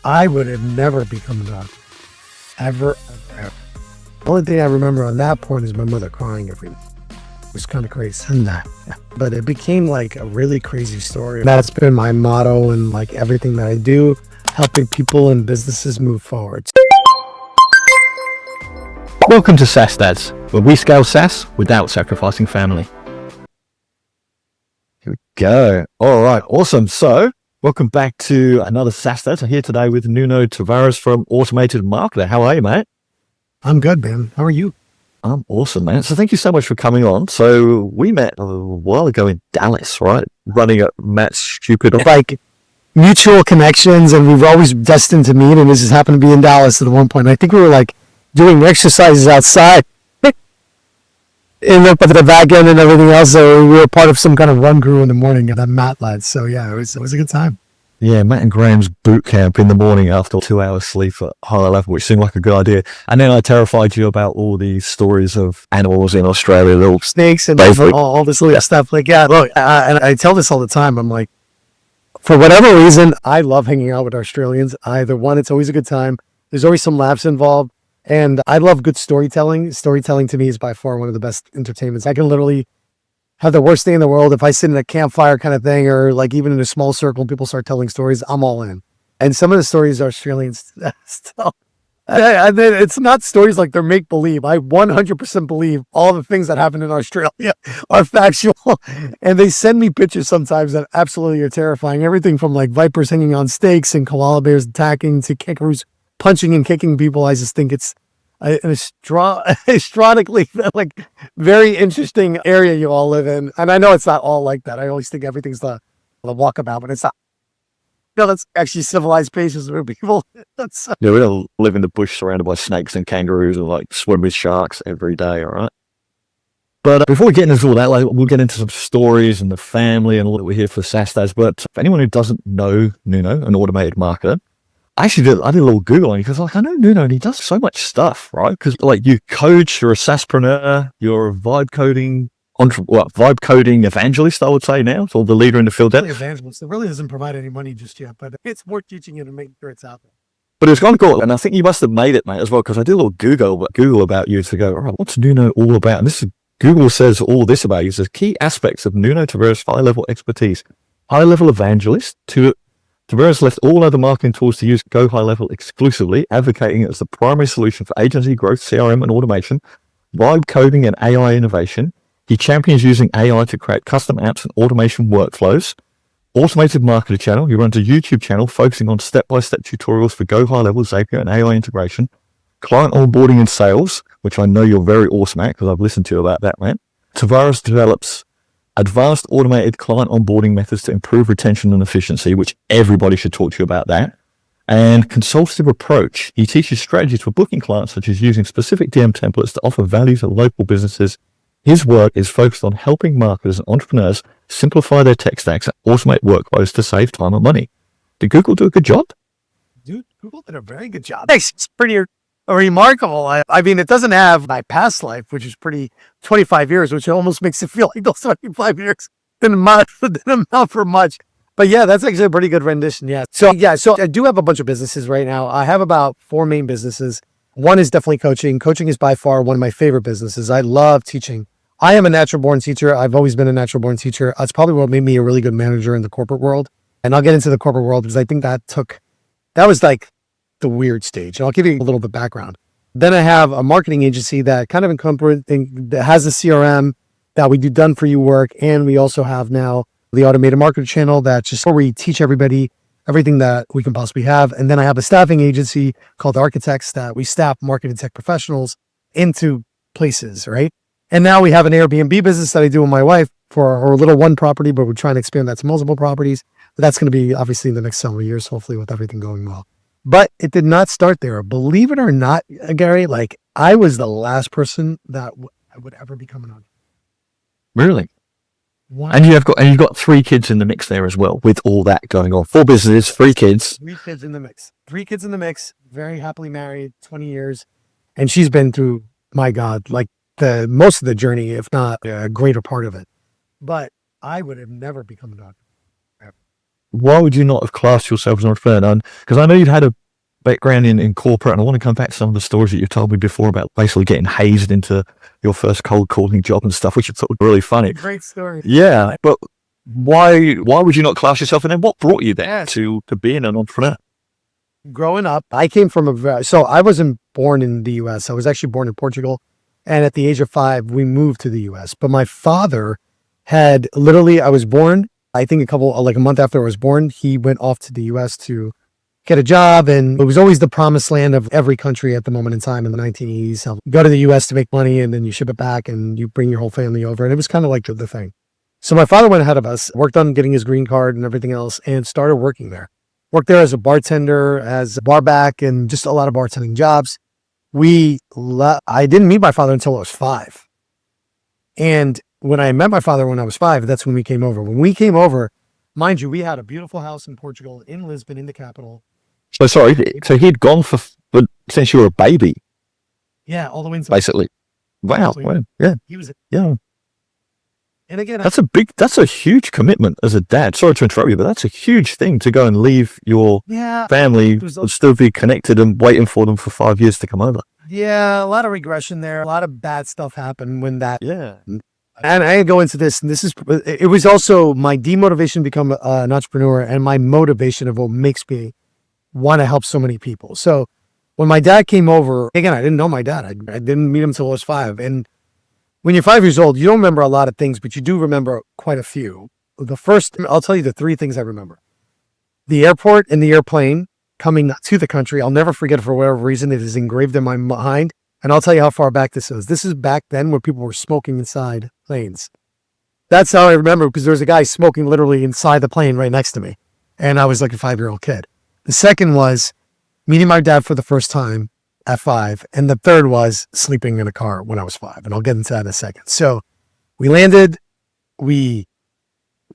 I would have never become a doctor. Ever, ever, ever. The only thing I remember on that point is my mother crying every night. It was kind of crazy. But it became like a really crazy story. That's been my motto and like everything that I do, helping people and businesses move forward. Welcome to SaaS Dads, where we scale SaaS without sacrificing family. Here we go. All right, awesome. So, welcome back to another SaaS Dads. I'm here today with Nuno Tavares from Automated Marketer. How are you, mate? I'm good, man. How are you? I'm awesome, man. So thank you so much for coming on. So we met a while ago in Dallas, right? Running at Matt's stupid... Like mutual connections, and we were always destined to meet, and this just happened to be in Dallas at one point. I think we were like doing exercises outside in the back end and everything else. So we were part of some kind of run crew in the morning that Matt led. So yeah, it was a good time. Yeah, Matt and Graham's boot camp in the morning after 2 hours sleep at higher level, which seemed like a good idea. And then I terrified you about all these stories of animals in Australia, little snakes and all this little stuff. Like, yeah, look, and I tell this all the time. I'm like, for whatever reason, I love hanging out with Australians. Either one, it's always a good time. There's always some laughs involved. And I love good storytelling. Storytelling to me is by far one of the best entertainments. I can literally have the worst day in the world. If I sit in a campfire kind of thing, or like even in a small circle, people start telling stories, I'm all in. And some of the stories Australians tell, it's not stories like they're make-believe. I 100% believe all the things that happen in Australia are factual. And they send me pictures sometimes that absolutely are terrifying. Everything from like vipers hanging on stakes and koala bears attacking to kangaroos punching and kicking people. I just think it's an astronomically like very interesting area you all live in. And I know it's not all like that. I always think everything's the walkabout, but it's not. No, that's actually civilized places where people. Yeah, we don't live in the bush surrounded by snakes and kangaroos and like swim with sharks every day, all right? But before we get into all that, like, we'll get into some stories and the family and all that we're here for SaaS Dads. But for anyone who doesn't know Nuno, an automated marketer, I did a little Googling because like I know Nuno and he does so much stuff, right? Because like you coach, you're a SaaSpreneur, you're a vibe coding evangelist, I would say now, so the leader in the field. Really evangelist. It really doesn't provide any money just yet, but it's more teaching you to make sure it's out there. But it's kind of cool, and I think you must have made it, mate, as well, because I did a little Google about you to go, all right, what's Nuno all about? And this is Google says all this about you. It says key aspects of Nuno Tavares' high-level expertise: high-level evangelist. Tavares left all other marketing tools to use Go High Level exclusively, advocating it as the primary solution for agency growth, CRM and automation, vibe coding and AI innovation. He champions using AI to create custom apps and automation workflows. Automated Marketer channel. He runs a YouTube channel focusing on step-by-step tutorials for Go High Level, Zapier and AI integration. Client onboarding and sales, which I know you're very awesome at because I've listened to you about that, man. Tavares develops advanced automated client onboarding methods to improve retention and efficiency, which everybody should talk to you about that. And consultative approach. He teaches strategies for booking clients, such as using specific DM templates to offer value to local businesses. His work is focused on helping marketers and entrepreneurs simplify their tech stacks and automate workflows to save time and money. Did Google do a good job? Dude, Google did a very good job. It's pretty remarkable. I mean, it doesn't have my past life, which is 25 years, which almost makes it feel like those 25 years didn't amount for much. But yeah, that's actually a pretty good rendition. Yeah. So I do have a bunch of businesses right now. I have about 4 main businesses. One is definitely coaching. Coaching is by far one of my favorite businesses. I love teaching. I am a natural born teacher. I've always been a natural born teacher. That's probably what made me a really good manager in the corporate world. And I'll get into the corporate world because I think that was like the weird stage. And I'll give you a little bit background. Then I have a marketing agency that kind of that has a CRM that we do done for you work. And we also have now the automated marketer channel that's just where we teach everybody everything that we can possibly have. And then I have a staffing agency called Architects that we staff marketing tech professionals into places, right? And now we have an Airbnb business that I do with my wife for our little one property, but we're trying to expand that to multiple properties. But that's going to be obviously in the next several years, hopefully with everything going well. But it did not start there. Believe it or not, Gary, like I was the last person that I would ever become an entrepreneur. Really? One. And you've got 3 kids in the mix there as well, with all that going on. 4 businesses, 3 kids. 3 kids in the mix. 3 kids in the mix. Very happily married, 20 years. And she's been through, my God, like the most of the journey, if not a greater part of it. But I would have never become a doctor. why would you not have classed yourself as an entrepreneur? Because I know you'd had a background in corporate, and I want to come back to some of the stories that you've told me before about basically getting hazed into your first cold calling job and stuff, which I thought was really funny. Great story. Yeah, but why would you not class yourself? And then what brought you there to being an entrepreneur? Growing up, I came from so I wasn't born in the U.S. I was actually born in Portugal. And at the age of 5, we moved to the U.S. But my father had literally, I was born, I think a month after I was born, he went off to the U.S. to get a job. And it was always the promised land of every country at the moment in time in the 1980s. You go to the U.S. to make money and then you ship it back and you bring your whole family over. And it was kind of like the thing. So my father went ahead of us, worked on getting his green card and everything else, and started working there. Worked there as a bartender, as a bar back, and just a lot of bartending jobs. I didn't meet my father until I was 5. And when I met my father when I was 5, that's when we came over. When we came over, mind you, we had a beautiful house in Portugal, in Lisbon, in the capital. So sorry, so he'd gone since you were a baby? Yeah, all the way until basically. Wow. Yeah. He was. Yeah. And again, that's a huge commitment as a dad. Sorry to interrupt you, but that's a huge thing to go and leave your family and still be connected and waiting for them for 5 years to come over. Yeah, a lot of regression there. A lot of bad stuff happened when that. Yeah. And I go into this, and it was also my demotivation to become an entrepreneur and my motivation of what makes me want to help so many people. So when my dad came over, again, I didn't know my dad. I didn't meet him until I was 5. And when you're 5 years old, you don't remember a lot of things, but you do remember quite a few. I'll tell you the 3 things I remember. The airport and the airplane coming to the country. I'll never forget it for whatever reason. It is engraved in my mind. And I'll tell you how far back this is. This is back then where people were smoking inside planes. That's how I remember, because there was a guy smoking literally inside the plane right next to me. And I was like a 5-year-old kid. The second was meeting my dad for the first time at 5. And the third was sleeping in a car when I was 5. And I'll get into that in a second. So we landed,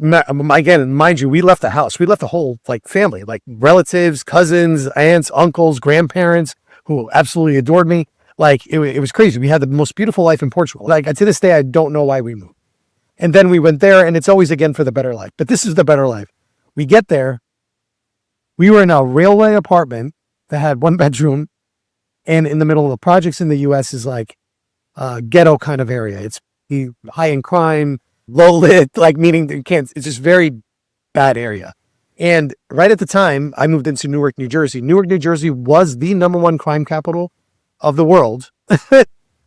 again, mind you, we left the house. We left the whole family, relatives, cousins, aunts, uncles, grandparents who absolutely adored me. It was crazy. We had the most beautiful life in Portugal. To this day, I don't know why we moved. And then we went there, and it's always again for the better life. But this is the better life. We get there. We were in a railway apartment that had 1 bedroom, and in the middle of the projects in the U.S. is a ghetto kind of area. It's high in crime, low lit, meaning you can't. It's just very bad area. And right at the time, I moved into Newark, New Jersey. Newark, New Jersey was the #1 crime capital of the world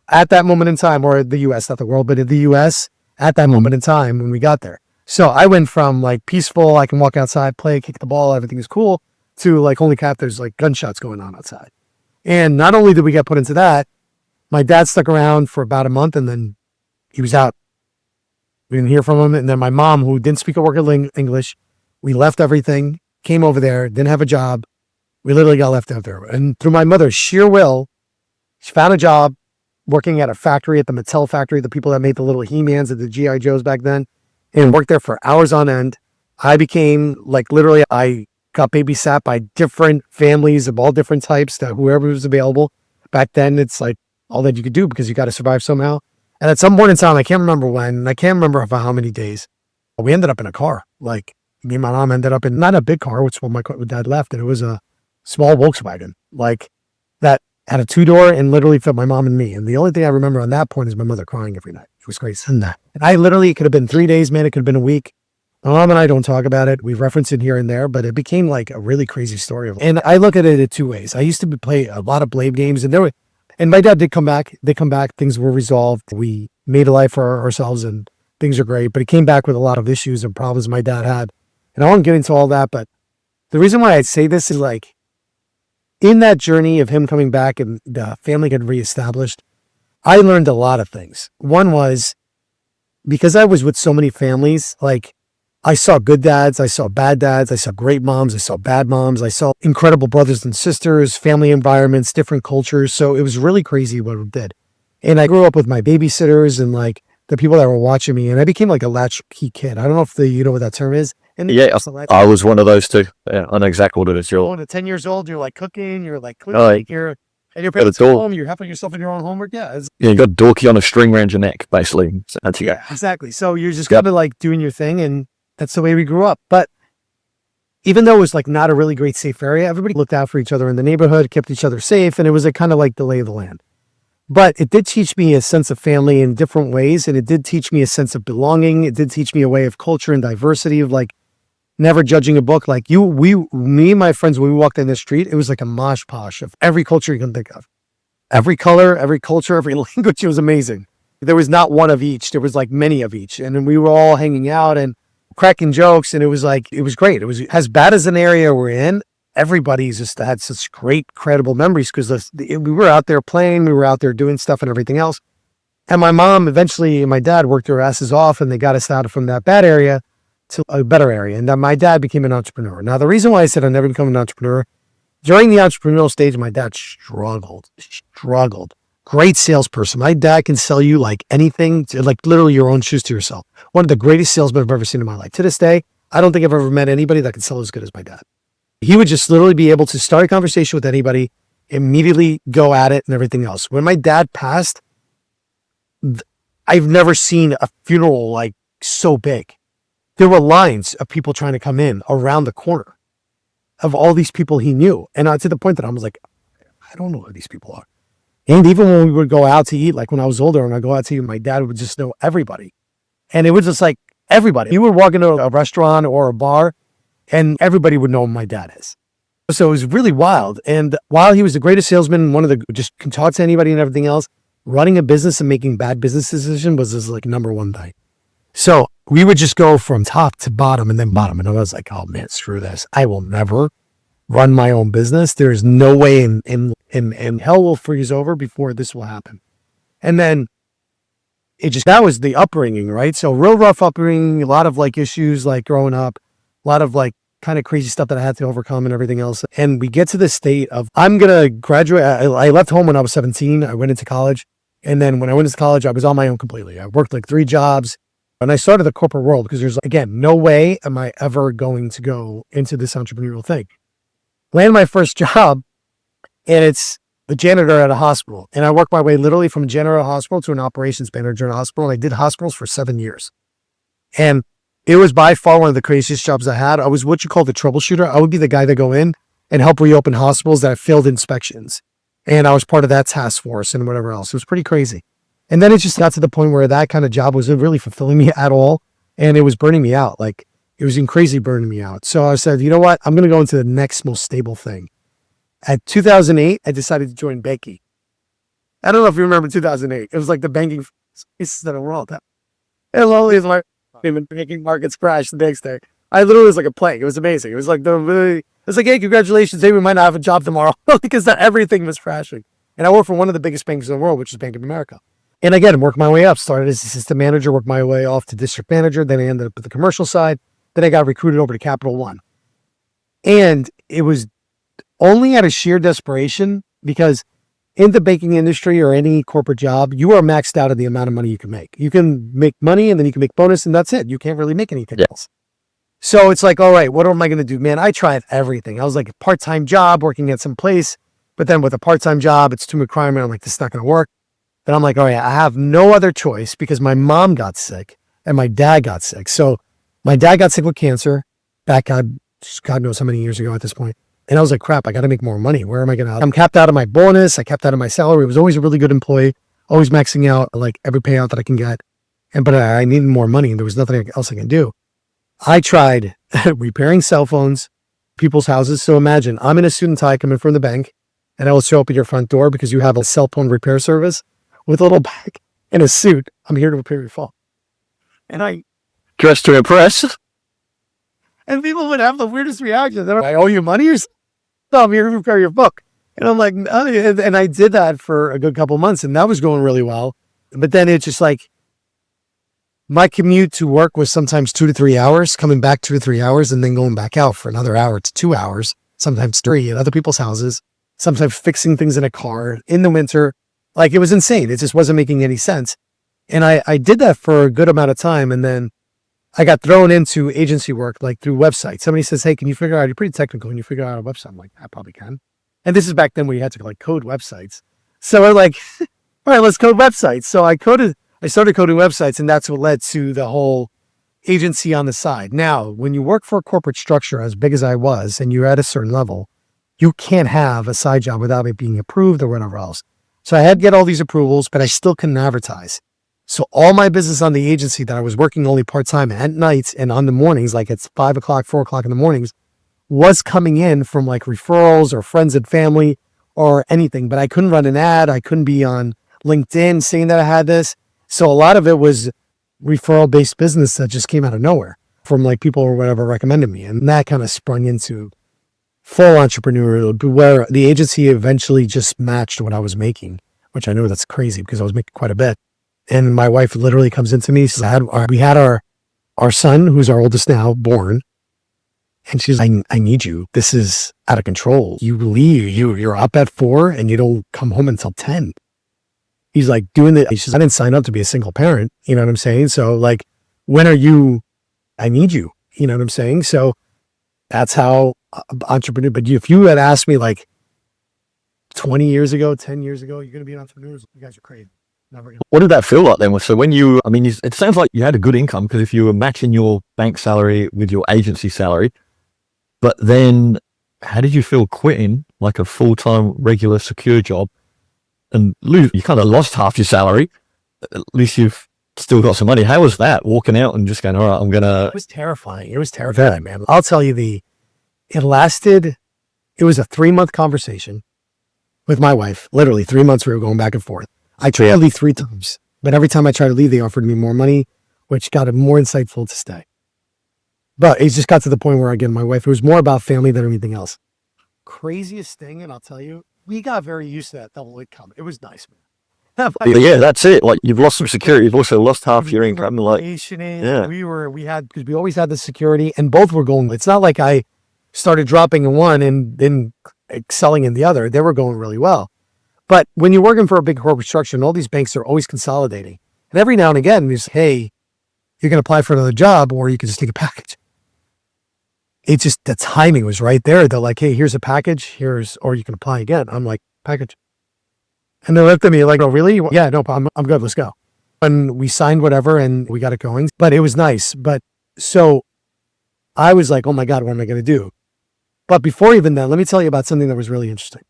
at that moment in time, or the U.S., not the world, but in the U.S. at that moment in time when we got there. So I went from peaceful, I can walk outside, play, kick the ball, everything is cool, to holy crap, there's gunshots going on outside. And not only did we get put into that, my dad stuck around for about a month and then he was out. We didn't hear from him. And then my mom, who didn't speak a word of English, we left everything, came over there, didn't have a job. We literally got left out there. And through my mother's sheer will, she found a job working at a factory, at the Mattel factory, the people that made the little He-Mans and the G.I. Joes back then, and worked there for hours on end. I became literally, I got babysat by different families of all different types, that whoever was available. Back then, it's all that you could do because you got to survive somehow. And at some point in time, I can't remember when, I can't remember for how many days, we ended up in a car. Me and my mom ended up in not a big car, which when my dad left, and it was a small Volkswagen, that had a 2-door and literally fit my mom and me. And the only thing I remember on that point is my mother crying every night. It was crazy. And it could have been 3 days, man. It could have been a week. My mom and I don't talk about it. We reference it here and there, but it became a really crazy story. And I look at it in 2 ways. I used to play a lot of blade games, and my dad did come back. They come back. Things were resolved. We made a life for ourselves and things are great, but it came back with a lot of issues and problems my dad had. And I won't get into all that, but the reason why I say this is in that journey of him coming back and the family getting reestablished, I learned a lot of things. One was, because I was with so many families, I saw good dads, I saw bad dads, I saw great moms, I saw bad moms, I saw incredible brothers and sisters, family environments, different cultures. So it was really crazy what it did. And I grew up with my babysitters and the people that were watching me, and I became a latchkey kid. I don't know if you know what that term is. And yeah, I was one of those too. Yeah, I know exactly what it is. You're 10 years old, you're cooking, you're cleaning, and your parents come home, you're helping yourself in your own homework. Yeah. You got dorky on a string around your neck, basically. So that's you go. Exactly. So you're just kind of doing your thing, and that's the way we grew up. But even though it was like not a really great safe area, everybody looked out for each other in the neighborhood, kept each other safe. And it was a kind of like the lay of the land. But it did teach me a sense of family in different ways. And it did teach me a sense of belonging. It did teach me a way of culture and diversity, of like never judging a book. Like me and my friends, when we walked down the street, it was like a mosh posh of every culture you can think of. Every color, every culture, every language. It was amazing. There was not one of each. There was like many of each. And then we were all hanging out and cracking jokes. And it was great. It was as bad as an area we're in. Everybody's just had such great, credible memories because we were out there playing, we were out there doing stuff and everything else. And my mom eventually and my dad worked their asses off and they got us out from that bad area to a better area. And then my dad became an entrepreneur. Now, the reason why I said I've never become an entrepreneur, during the entrepreneurial stage, my dad struggled. Great salesperson. My dad can sell you like anything, like literally your own shoes to yourself. One of the greatest salesmen I've ever seen in my life. To this day, I don't think I've ever met anybody that can sell as good as my dad. He would just literally be able to start a conversation with anybody, immediately go at it and everything else. When my dad passed, I've never seen a funeral like so big. There were lines of people trying to come in around the corner of all these people he knew. And to the point that I was like, I don't know who these people are. And even when we would go out to eat, like when I was older and I go out to eat, my dad would just know everybody. And it was just like everybody. You would walk into a restaurant or a bar and everybody would know who my dad is. So it was really wild. And while he was the greatest salesman, one of the, just can talk to anybody and everything else, running a business and making bad business decisions was his like number one thing. So we would just go from top to bottom and then bottom. And I was like, oh man, screw this. I will never run my own business. There's no way in hell will freeze over before this will happen. And then that was the upbringing, right? So real rough upbringing, a lot of like issues, like growing up, a lot of like kind of crazy stuff that I had to overcome and everything else. And we get to the state of, I'm going to graduate. I left home when I was 17. I went into college. And then when I went into college, I was on my own completely. I worked like 3 jobs and I started the corporate world because there's, again, no way am I ever going to go into this entrepreneurial thing. Landed my first job and it's the janitor at a hospital. And I worked my way literally from a janitor at a hospital to an operations manager in a hospital. And I did hospitals for 7 years. And it was by far one of the craziest jobs I had. I was what you call the troubleshooter. I would be the guy that go in and help reopen hospitals that failed inspections. And I was part of that task force and whatever else. It was pretty crazy. And then it just got to the point where that kind of job wasn't really fulfilling me at all. And it was burning me out. Like it was crazy burning me out. So I said, you know what? I'm going to go into the next most stable thing. At 2008, I decided to join banking. I don't know if you remember 2008. It was like the banking crisis of the world. And literally, it's like banking markets crashed the next day. I literally was like a plague. It was amazing. It was like it's like, hey, congratulations. Hey, we might not have a job tomorrow because everything was crashing. And I worked for one of the biggest banks in the world, which is Bank of America. And again, worked my way up. Started as assistant manager, worked my way off to district manager. Then I ended up at the commercial side. Then I got recruited over to Capital One. And it was only out of sheer desperation because in the banking industry or any corporate job, you are maxed out of the amount of money you can make. You can make money and then you can make bonus and that's it. You can't really make anything else. So it's like, all right, what am I going to do? Man, I tried everything. I was like a part-time job working at some place, but then with a part-time job, it's too much requirement. I'm like, this is not going to work. Then I'm like, all right, I have no other choice because my mom got sick and my dad got sick. So my dad got sick with cancer back, God knows how many years ago at this point. And I was like, crap, I got to make more money. Where am I going to? I'm capped out of my bonus. I capped out of my salary. I was always a really good employee, always maxing out like every payout that I can get. But I needed more money and there was nothing else I can do. I tried repairing cell phones, people's houses. So imagine I'm in a suit and tie coming from the bank and I will show up at your front door because you have a cell phone repair service with a little bag and a suit. I'm here to repair your phone. And I Dressed to impress. And people would have the weirdest reactions. They're like, I owe you money or something? No, I'm here to repair your book. And I'm like, oh, and I did that for a good couple months and that was going really well. But then it's just like, my commute to work was sometimes 2 to 3 hours, coming back 2 to 3 hours and then going back out for another hour to 2 hours, sometimes 3 at other people's houses, sometimes fixing things in a car in the winter. Like it was insane. It just wasn't making any sense. And I did that for a good amount of time. And then I got thrown into agency work, like through websites. Somebody says, hey, can you figure out, you're pretty technical. Can you figure out a website? I'm like, I probably can. And this is back then where you had to like code websites. So I'm like, all right, let's code websites. So I started coding websites and that's what led to the whole agency on the side. Now, when you work for a corporate structure as big as I was, and you're at a certain level, you can't have a side job without it being approved or whatever else. So I had to get all these approvals, but I still couldn't advertise. So all my business on the agency that I was working only part-time at nights and on the mornings, like it's 5 o'clock, 4 o'clock in the mornings, was coming in from like referrals or friends and family or anything, but I couldn't run an ad. I couldn't be on LinkedIn saying that I had this. So a lot of it was referral based business that just came out of nowhere from like people or whatever recommended me. And that kind of sprung into full entrepreneurial, where the agency eventually just matched what I was making, which I know that's crazy because I was making quite a bit. And my wife literally comes into me, says, we had our son, who's our oldest now, born. And she's like, I need you. This is out of control. You leave, you're up at 4 and you don't come home until 10. He's like doing it. He says, I didn't sign up to be a single parent. You know what I'm saying? So like, when are you, I need you. You know what I'm saying? So that's how entrepreneur, but if you had asked me like 20 years ago, 10 years ago, you're going to be an entrepreneur, you guys are crazy. Never gonna. What did that feel like then? So when you, I mean, it sounds like you had a good income because if you were matching your bank salary with your agency salary, but then how did you feel quitting like a full-time regular secure job and lose? You kind of lost half your salary. At least you've still got some money. How was that walking out and just going, all right, I'm going to. It was terrifying. It was terrifying, man. I'll tell you it was a 3-month conversation with my wife. Literally 3 months we were going back and forth. I tried to leave 3 times, but every time I tried to leave, they offered me more money, which got it more insightful to stay. But it just got to the point where, again, my wife, it was more about family than anything else. Craziest thing, and I'll tell you, we got very used to that double income. It was nice, man. Yeah, that's it. Like you've lost some security. You've also lost half your income. Like, yeah, because we always had the security and both were going. It's not like I started dropping in one and then excelling in the other. They were going really well. But when you're working for a big corporate structure and all these banks are always consolidating, and every now and again, there's, hey, you're going to apply for another job or you can just take a package. It just, the timing was right there. They're like, hey, here's a package, or you can apply again. I'm like, package. And they looked at me like, oh, really? Yeah, no, I'm good. Let's go. And we signed whatever and we got it going, but it was nice. But so I was like, oh my God, what am I going to do? But before even then, let me tell you about something that was really interesting.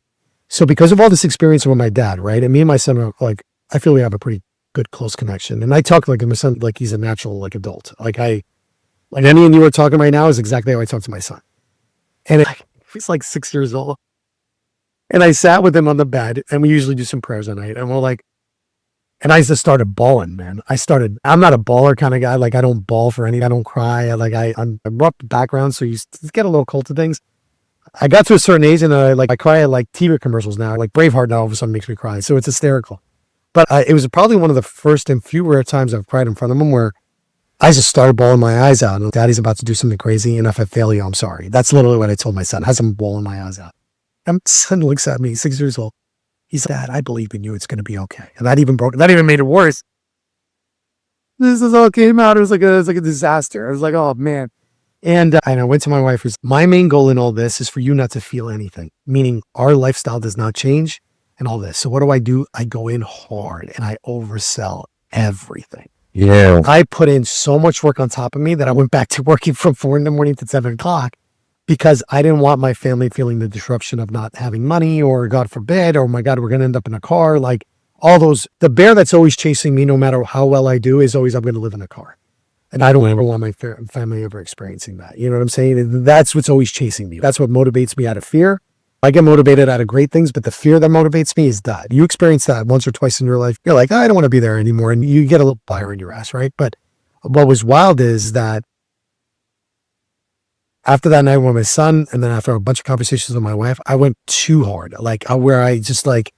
So because of all this experience with my dad, right? And me and my son are like, I feel we have a pretty good, close connection. And I talk like my son, like he's a natural, like adult. Like any of you are talking right now is exactly how I talk to my son. And he's like 6 years old. And I sat with him on the bed and we usually do some prayers at night. And we're like, and I just started bawling, man. I'm not a baller kind of guy. Like I don't bawl for anything. I don't cry. I'm rough background. So you get a little cold to things. I got to a certain age and I cry at like TV commercials now. Like Braveheart now all of a sudden makes me cry. So it's hysterical. But it was probably one of the first and few rare times I've cried in front of him where I just started bawling my eyes out. And Daddy's about to do something crazy. And if I fail you, I'm sorry. That's literally what I told my son. As I'm bawling my eyes out. And my son looks at me, 6 years old. He's like, Dad, I believe in you. It's going to be okay. And that even made it worse. This is all came out. It was like a disaster. I was like, oh man. And I went to my wife. My main goal in all this is for you not to feel anything, meaning our lifestyle does not change and all this. So what do? I go in hard and I oversell everything. Yeah. I put in so much work on top of me that I went back to working from 4 in the morning to 7 o'clock because I didn't want my family feeling the disruption of not having money or God forbid, or my God, we're going to end up in a car. Like all those, the bear that's always chasing me, no matter how well I do, is always, I'm going to live in a car. And I don't ever want my family ever experiencing that. You know what I'm saying? That's what's always chasing me. That's what motivates me out of fear. I get motivated out of great things, but the fear that motivates me is that. You experience that once or twice in your life. You're like, I don't want to be there anymore. And you get a little fire in your ass, right? But what was wild is that after that night with my son, and then after a bunch of conversations with my wife, I went too hard. Like where I just like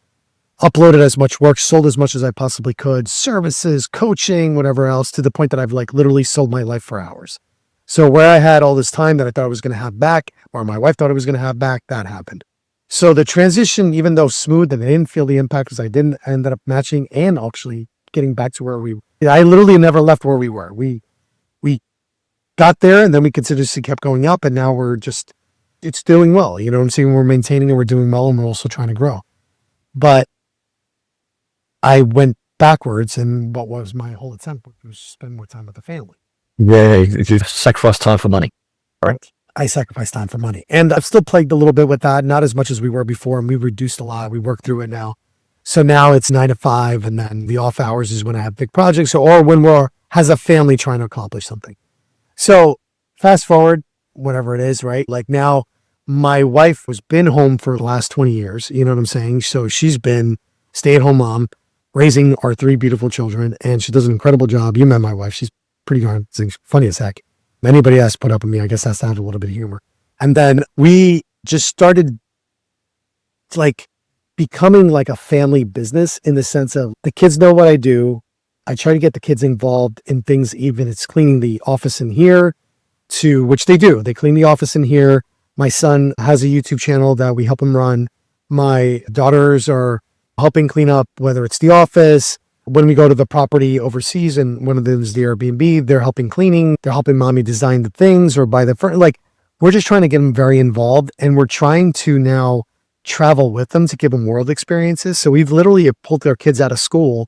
uploaded as much work, sold as much as I possibly could, services, coaching, whatever else, to the point that I've like literally sold my life for hours. So where I had all this time that I thought I was going to have back, or my wife thought I was going to have back, that happened. So the transition, even though smooth and I didn't feel the impact because I ended up matching and actually getting back to where I literally never left where we were. We got there and then we continuously kept going up and now it's doing well. You know what I'm saying? We're maintaining and we're doing well and we're also trying to grow. But I went backwards and what was my whole attempt was to spend more time with the family. Yeah, you sacrifice time for money. Right. I sacrifice time for money. And I've still plagued a little bit with that, not as much as we were before. And we reduced a lot. We work through it now. So now it's 9 to 5. And then the off hours is when I have big projects or when we're has a family trying to accomplish something. So fast forward, whatever it is, right? Like now my wife has been home for the last 20 years. You know what I'm saying? So she's been stay-at-home mom, raising our 3 beautiful children. And she does an incredible job. You met my wife. She's pretty darn funny as heck. Anybody has to put up with me, I guess has to have a little bit of humor. And then we just started like becoming like a family business in the sense of the kids know what I do. I try to get the kids involved in things, even it's cleaning the office in here to which they do. They clean the office in here. My son has a YouTube channel that we help him run. My daughters are helping clean up, whether it's the office. When we go to the property overseas and one of them is the Airbnb, they're helping cleaning, they're helping mommy design the things or buy the furniture. Like we're just trying to get them very involved and we're trying to now travel with them to give them world experiences. So we've literally pulled our kids out of school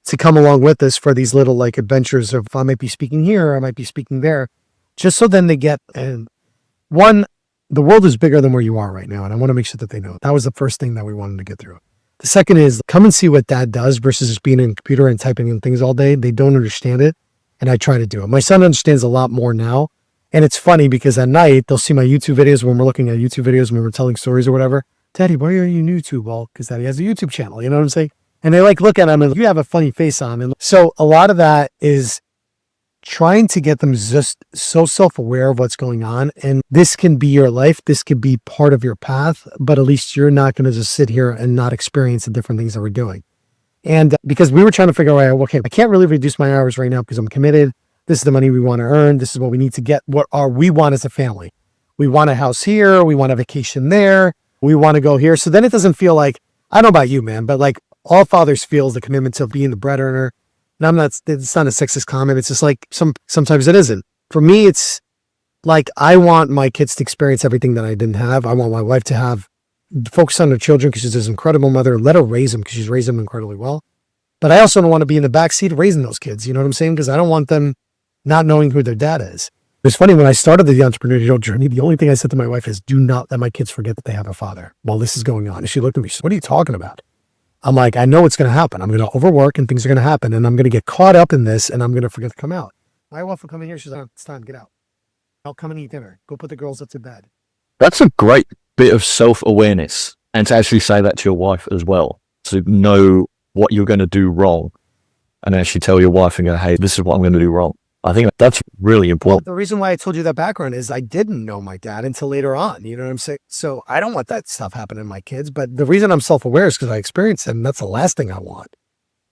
to come along with us for these little like adventures of I might be speaking here, I might be speaking there, just so then they get, and one, the world is bigger than where you are right now. And I want to make sure that they know that was the first thing that we wanted to get through. The second is come and see what dad does versus just being in a computer and typing in things all day. They don't understand it. And I try to do it. My son understands a lot more now. And it's funny because at night they'll see my YouTube videos when we're looking at YouTube videos, when we're telling stories or whatever. Daddy, why are you on YouTube? Well, because Daddy has a YouTube channel. You know what I'm saying? And they like look at him and you have a funny face on. And so a lot of that is trying to get them just so self-aware of what's going on. And this can be your life. This could be part of your path, but at least you're not going to just sit here and not experience the different things that we're doing. And because we were trying to figure out, okay, I can't really reduce my hours right now because I'm committed. This is the money we want to earn. This is what we need to get. We want as a family. We want a house here. We want a vacation there. We want to go here. So then it doesn't feel like, I don't know about you, man, but like all fathers feel the commitment to being the bread earner. And it's not a sexist comment. It's just like sometimes it isn't. For me, it's like, I want my kids to experience everything that I didn't have. I want my wife to have focus on her children because she's this incredible mother. Let her raise them because she's raised them incredibly well. But I also don't want to be in the backseat raising those kids. You know what I'm saying? Because I don't want them not knowing who their dad is. It's funny, when I started the entrepreneurial journey, the only thing I said to my wife is, do not let my kids forget that they have a father while this is going on. And she looked at me, she said, what are you talking about? I'm like, I know it's going to happen. I'm going to overwork and things are going to happen. And I'm going to get caught up in this and I'm going to forget to come out. My wife will come in here. She's like, it's time, get out. I'll come and eat dinner. Go put the girls up to bed. That's a great bit of self-awareness, and to actually say that to your wife as well, to know what you're going to do wrong and actually tell your wife and go, hey, this is what I'm going to do wrong. I think that's really important. Well, the reason why I told you that background is I didn't know my dad until later on. You know what I'm saying? So I don't want that stuff happening to my kids. But the reason I'm self-aware is because I experienced it. And that's the last thing I want.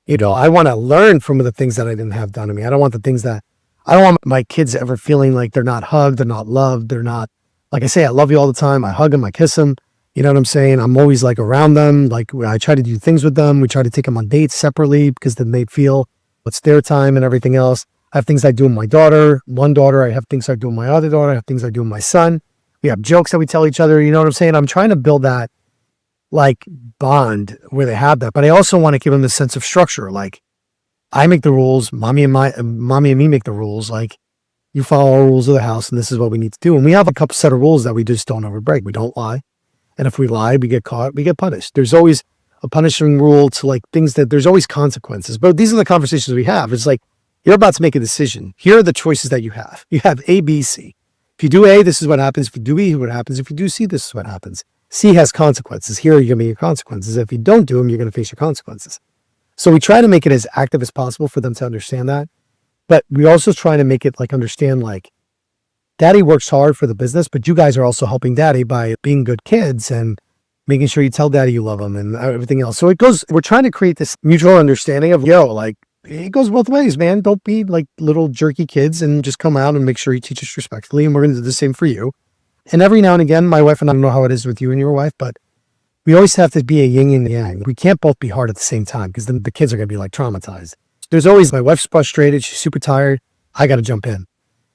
You know, I want to learn from the things that I didn't have done to me. I don't want my kids ever feeling like they're not hugged, they're not loved, they're not, like I say, I love you all the time. I hug them, I kiss them. You know what I'm saying? I'm always like around them. Like I try to do things with them. We try to take them on dates separately because then they feel it's their time and everything else. I have things I do with my daughter, one daughter. I have things I do with my other daughter. I have things I do with my son. We have jokes that we tell each other. You know what I'm saying? I'm trying to build that like bond where they have that. But I also want to give them the sense of structure. Like I make the rules. Mommy and me make the rules. Like you follow our rules of the house and this is what we need to do. And we have a couple set of rules that we just don't ever break. We don't lie. And if we lie, we get caught, we get punished. There's always a punishing rule to like things that there's always consequences. But these are the conversations we have. It's like, you're about to make a decision. Here are the choices that you have. You have A, B, C. If you do A, this is what happens. If you do B, what happens? If you do C, this is what happens. C has consequences. Here are going to be your consequences. If you don't do them, you're going to face your consequences. So we try to make it as active as possible for them to understand that. But we also try to make it like understand like daddy works hard for the business, but you guys are also helping daddy by being good kids and making sure you tell daddy you love him and everything else. So we're trying to create this mutual understanding of, like, it goes both ways, man. Don't be like little jerky kids and just come out and make sure you teach us respectfully. And we're going to do the same for you. And every now and again, my wife and I don't know how it is with you and your wife, but we always have to be a yin and yang. We can't both be hard at the same time because then the kids are going to be like traumatized. There's always, my wife's frustrated. She's super tired. I got to jump in.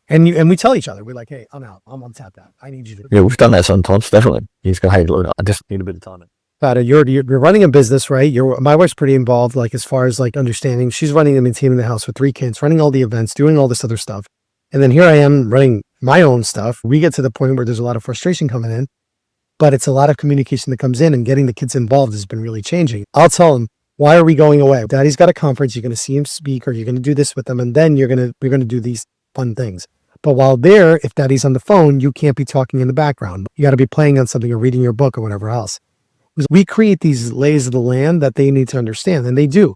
And we tell each other, we're like, hey, I'm out. I'm tapped out. I need you to. Yeah, we've done that sometimes, definitely. He's going, hey, look, I just need a bit of time. But you're running a business, right? My wife's pretty involved, like as far as like understanding. She's running and maintaining the house with 3 kids, running all the events, doing all this other stuff. And then here I am running my own stuff. We get to the point where there's a lot of frustration coming in, but it's a lot of communication that comes in, and getting the kids involved has been really changing. I'll tell them, why are we going away? Daddy's got a conference. You're going to see him speak, or you're going to do this with them. And then we're going to do these fun things. But while there, if daddy's on the phone, you can't be talking in the background. You got to be playing on something or reading your book or whatever else. Because we create these lays of the land that they need to understand, and they do.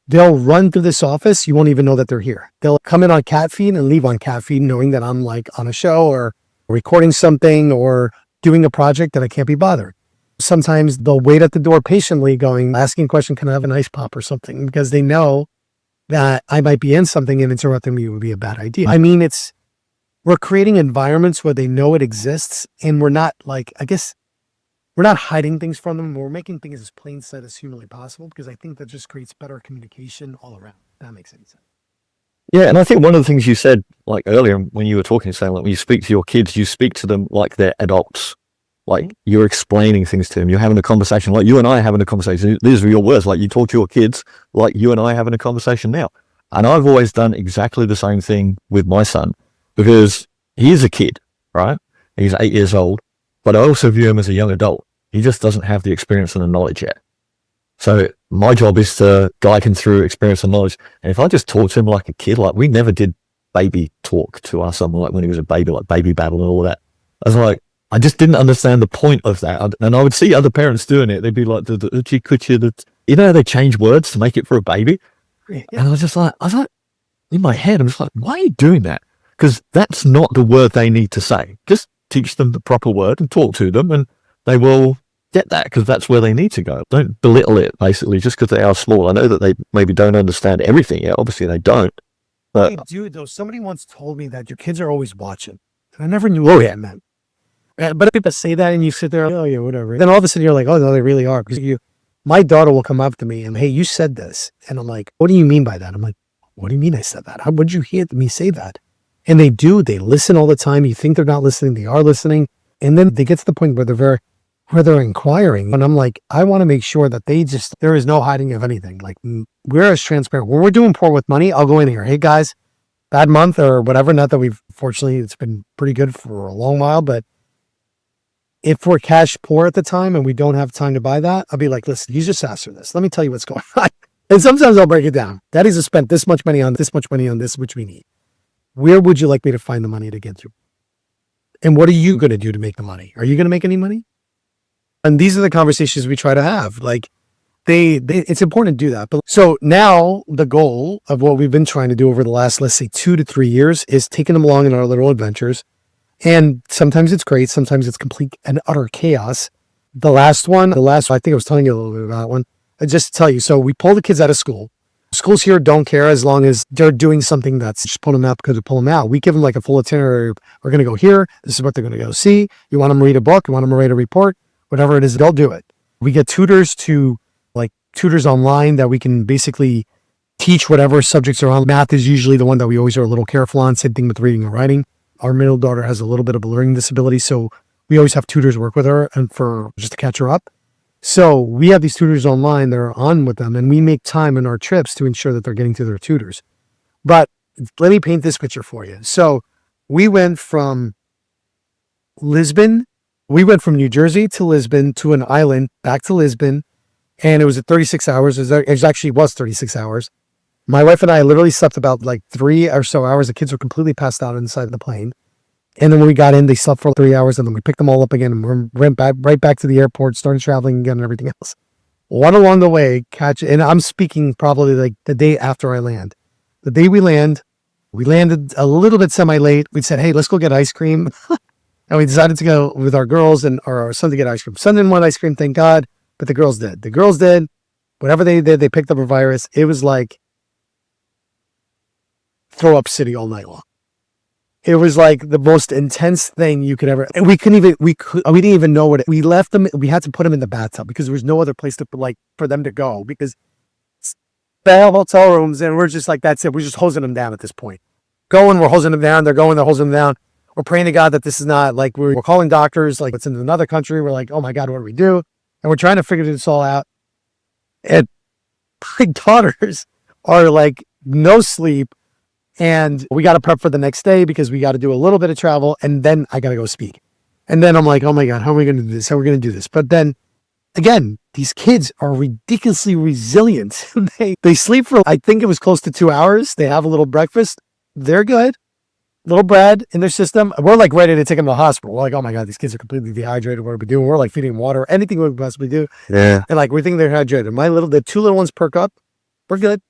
They'll run through this office. You won't even know that they're here. They'll come in on cat feed and leave on cat feed, knowing that I'm like on a show or recording something or doing a project that I can't be bothered. Sometimes they'll wait at the door patiently asking a question, can I have an ice pop or something? Because they know that I might be in something and interrupting me would be a bad idea. I mean, we're creating environments where they know it exists, and we're not we're not hiding things from them. We're making things as plain sight as humanly possible, because I think that just creates better communication all around. If that makes any sense. Yeah, and I think one of the things you said like earlier when you were talking, saying like when you speak to your kids, you speak to them like they're adults. Like you're explaining things to them. You're having a conversation like you and I are having a conversation. These are your words. Like you talk to your kids like you and I are having a conversation now. And I've always done exactly the same thing with my son, because he is a kid, right? He's 8 years old, but I also view him as a young adult. He just doesn't have the experience and the knowledge yet. So my job is to guide him through experience and knowledge. And if I just talk to him like a kid, like we never did baby talk to our son, like when he was a baby, like baby babble and all that. I was like, I just didn't understand the point of that. And I would see other parents doing it. They'd be like, you know how they change words to make it for a baby? Yeah. And I was like, in my head, I'm just like, why are you doing that? Because that's not the word they need to say. Just teach them the proper word and talk to them, and they will get that, because that's where they need to go. Don't belittle it, basically, just because they are small. I know that they maybe don't understand everything yet. Obviously, they don't. But hey, dude, though, somebody once told me that your kids are always watching. And I never knew what that meant. But if people say that and you sit there, oh yeah, whatever. Then all of a sudden you're like, oh no, they really are. Because my daughter will come up to me and, hey, you said this. And I'm like, what do you mean by that? I'm like, what do you mean I said that? How would you hear me say that? And they do. They listen all the time. You think they're not listening. They are listening. And then they get to the point where they're inquiring. And I'm like, I want to make sure that there is no hiding of anything. Like, we're as transparent. When we're doing poor with money, I'll go in here. Hey guys, bad month or whatever. Not that fortunately, it's been pretty good for a long while, but if we're cash poor at the time and we don't have time to buy that, I'll be like, listen, you just asked for this. Let me tell you what's going on. And sometimes I'll break it down. Daddy's has spent this much money on this, which we need. Where would you like me to find the money to get to? And what are you going to do to make the money? Are you going to make any money? And these are the conversations we try to have. Like it's important to do that. But so now the goal of what we've been trying to do over the last, let's say 2 to 3 years, is taking them along in our little adventures. And sometimes it's great. Sometimes it's complete and utter chaos. The last, I think I was telling you a little bit about that one. Just to tell you, so we pull the kids out of school. Schools here don't care as long as they're doing something that's just pulling them out because we pull them out. We give them like a full itinerary. We're going to go here. This is what they're going to go see. You want them to read a book. You want them to write a report. Whatever it is, they'll do it. We get tutors online that we can basically teach whatever subjects are on. Math is usually the one that we always are a little careful on. Same thing with reading and writing. Our middle daughter has a little bit of a learning disability, so we always have tutors work with her and for just to catch her up. So we have these tutors online that are on with them, and we make time in our trips to ensure that they're getting to their tutors. But let me paint this picture for you. So we went from New Jersey to Lisbon to an island, back to Lisbon, and it was at 36 hours. It actually was 36 hours. My wife and I literally slept about like 3 or so hours. The kids were completely passed out inside the plane. And then when we got in, they slept for 3 hours, and then we picked them all up again and we went right back to the airport, started traveling again and everything else. One along the way, and I'm speaking probably like the day after I land. The day we landed a little bit semi-late. We said, hey, let's go get ice cream. And we decided to go with our girls and our son to get ice cream. Son didn't want ice cream, thank God, but the girls did. The girls did. Whatever they did, they picked up a virus. It was like throw up city all night long. It was like the most intense thing you could ever, and we didn't even know we left them. We had to put them in the bathtub because there was no other place for them to go, because the hotel rooms, and we're just like, that's it. We're just hosing them down at this point. We're hosing them down. They're hosing them down. We're praying to God that this is not like we're calling doctors, like it's in another country. We're like, oh my God, what do we do? And we're trying to figure this all out. And my daughters are like no sleep. And we got to prep for the next day because we got to do a little bit of travel. And then I got to go speak. And then I'm like, oh my God, how are we going to do this? How are we going to do this? But then again, these kids are ridiculously resilient. They sleep for, I think it was close to 2 hours. They have a little breakfast. They're good. Little bread in their system. We're like ready to take them to the hospital. We're like, oh my God, these kids are completely dehydrated. What are we doing? We're like feeding them water, anything we could possibly do. Yeah. And like, we think they're hydrated. The two little ones perk up. We're good.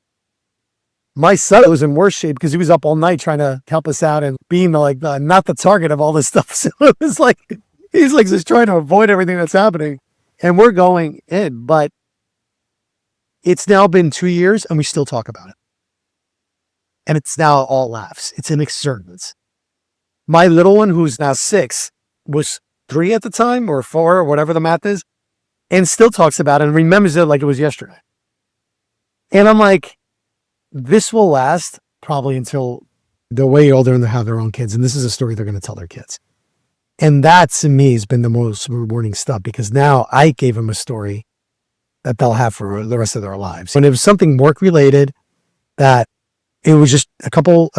My son was in worse shape because he was up all night trying to help us out and being like, not the target of all this stuff. So it was like, he's like just trying to avoid everything that's happening. And we're going in, but it's now been 2 years and we still talk about it. And it's now all laughs. It's an exuberance. My little one, who's now 6, was 3 at the time or 4 or whatever the math is, and still talks about it and remembers it like it was yesterday. And I'm like, this will last probably until they're way older and they have their own kids. And this is a story they're going to tell their kids. And that to me has been the most rewarding stuff because now I gave them a story that they'll have for the rest of their lives. And it was something work related that it was just it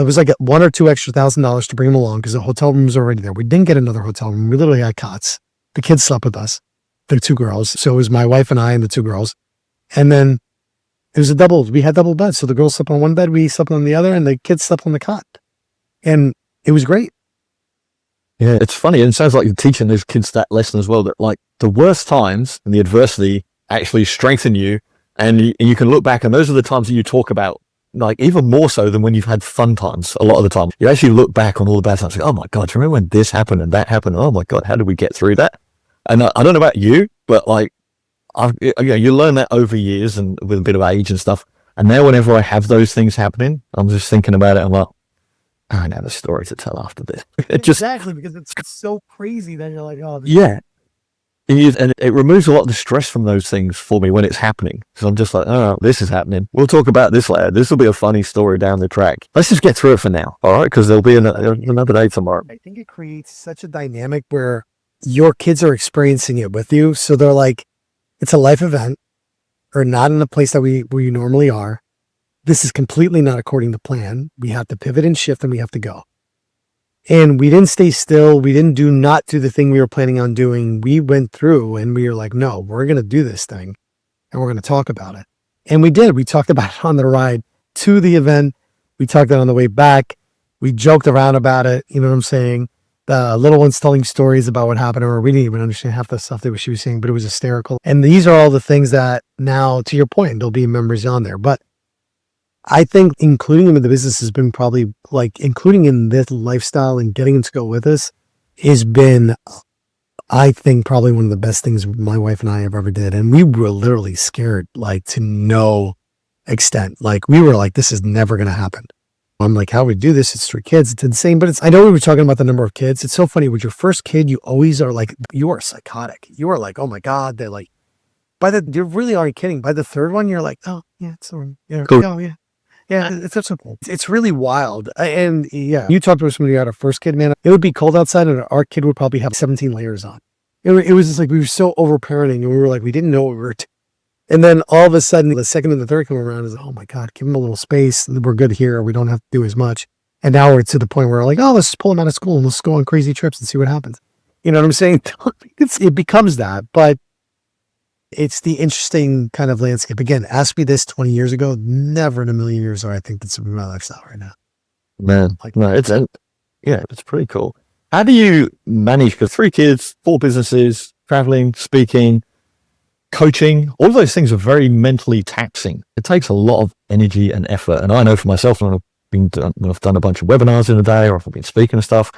was like $1,000 or $2,000 extra to bring them along because the hotel room was already there. We didn't get another hotel room. We literally had cots. The kids slept with us, the 2 girls. So it was my wife and I and the 2 girls. And then it was we had double beds. So the girls slept on one bed, we slept on the other, and the kids slept on the cot. And it was great. Yeah, it's funny. And it sounds like you're teaching those kids that lesson as well, that like the worst times and the adversity actually strengthen you. And you can look back and those are the times that you talk about, like even more so than when you've had fun times. A lot of the time you actually look back on all the bad times like, oh my God, do you remember when this happened and that happened? Oh my God, how did we get through that? And I don't know about you, but like you learn that over years and with a bit of age and stuff. And now whenever I have those things happening, I'm just thinking about it. I'm like, I have a story to tell after this. Exactly, because it's so crazy that you're like, oh, yeah. And it removes a lot of the stress from those things for me when it's happening. So I'm just like, oh, this is happening. We'll talk about this later. This will be a funny story down the track. Let's just get through it for now. All right. Because there'll be another day tomorrow. I think it creates such a dynamic where your kids are experiencing it with you. So they're like, it's a life event or not in the place that we normally are. This is completely not according to plan. We have to pivot and shift and we have to go. And we didn't stay still. We didn't not do the thing we were planning on doing. We went through and we were like, no, we're going to do this thing and we're going to talk about it. And we did. We talked about it on the ride to the event. We talked about it on the way back. We joked around about it. You know what I'm saying? The little one's telling stories about what happened to her. We didn't even understand half the stuff that she was saying, but it was hysterical. And these are all the things that now, to your point, there'll be memories on there. But I think including them in the business has been probably like including in this lifestyle and getting them to go with us has been, I think, probably one of the best things my wife and I have ever did. And we were literally scared, like to no extent. Like we were like, this is never going to happen. I'm like, how do we do this? It's 3 kids. It's insane. But I know we were talking about the number of kids. It's so funny. With your first kid, you always are like, you are psychotic. You are like, oh my God. They're like, you really aren't kidding. By the 3rd one, you're like, oh yeah, it's yeah, cool. Oh yeah. Yeah, it's so simple. It's really wild. And yeah, you talked to somebody who had a first kid, man. It would be cold outside and our kid would probably have 17 layers on. It was just like, we were so over-parenting and we were like, we didn't know what we were doing. And then all of a sudden, the 2nd and the 3rd come around is, oh my God, give them a little space. We're good here. We don't have to do as much. And now we're to the point where we're like, oh, let's just pull them out of school and let's go on crazy trips and see what happens. You know what I'm saying? It becomes that, but it's the interesting kind of landscape. Again, ask me this 20 years ago, never in a million years or I think that's my lifestyle right now. Man, like, no, it's pretty cool. How do you manage, because 3 kids, 4 businesses, traveling, speaking, coaching, all of those things are very mentally taxing. It takes a lot of energy and effort. And I know for myself, when I've done a bunch of webinars in a day or if I've been speaking and stuff,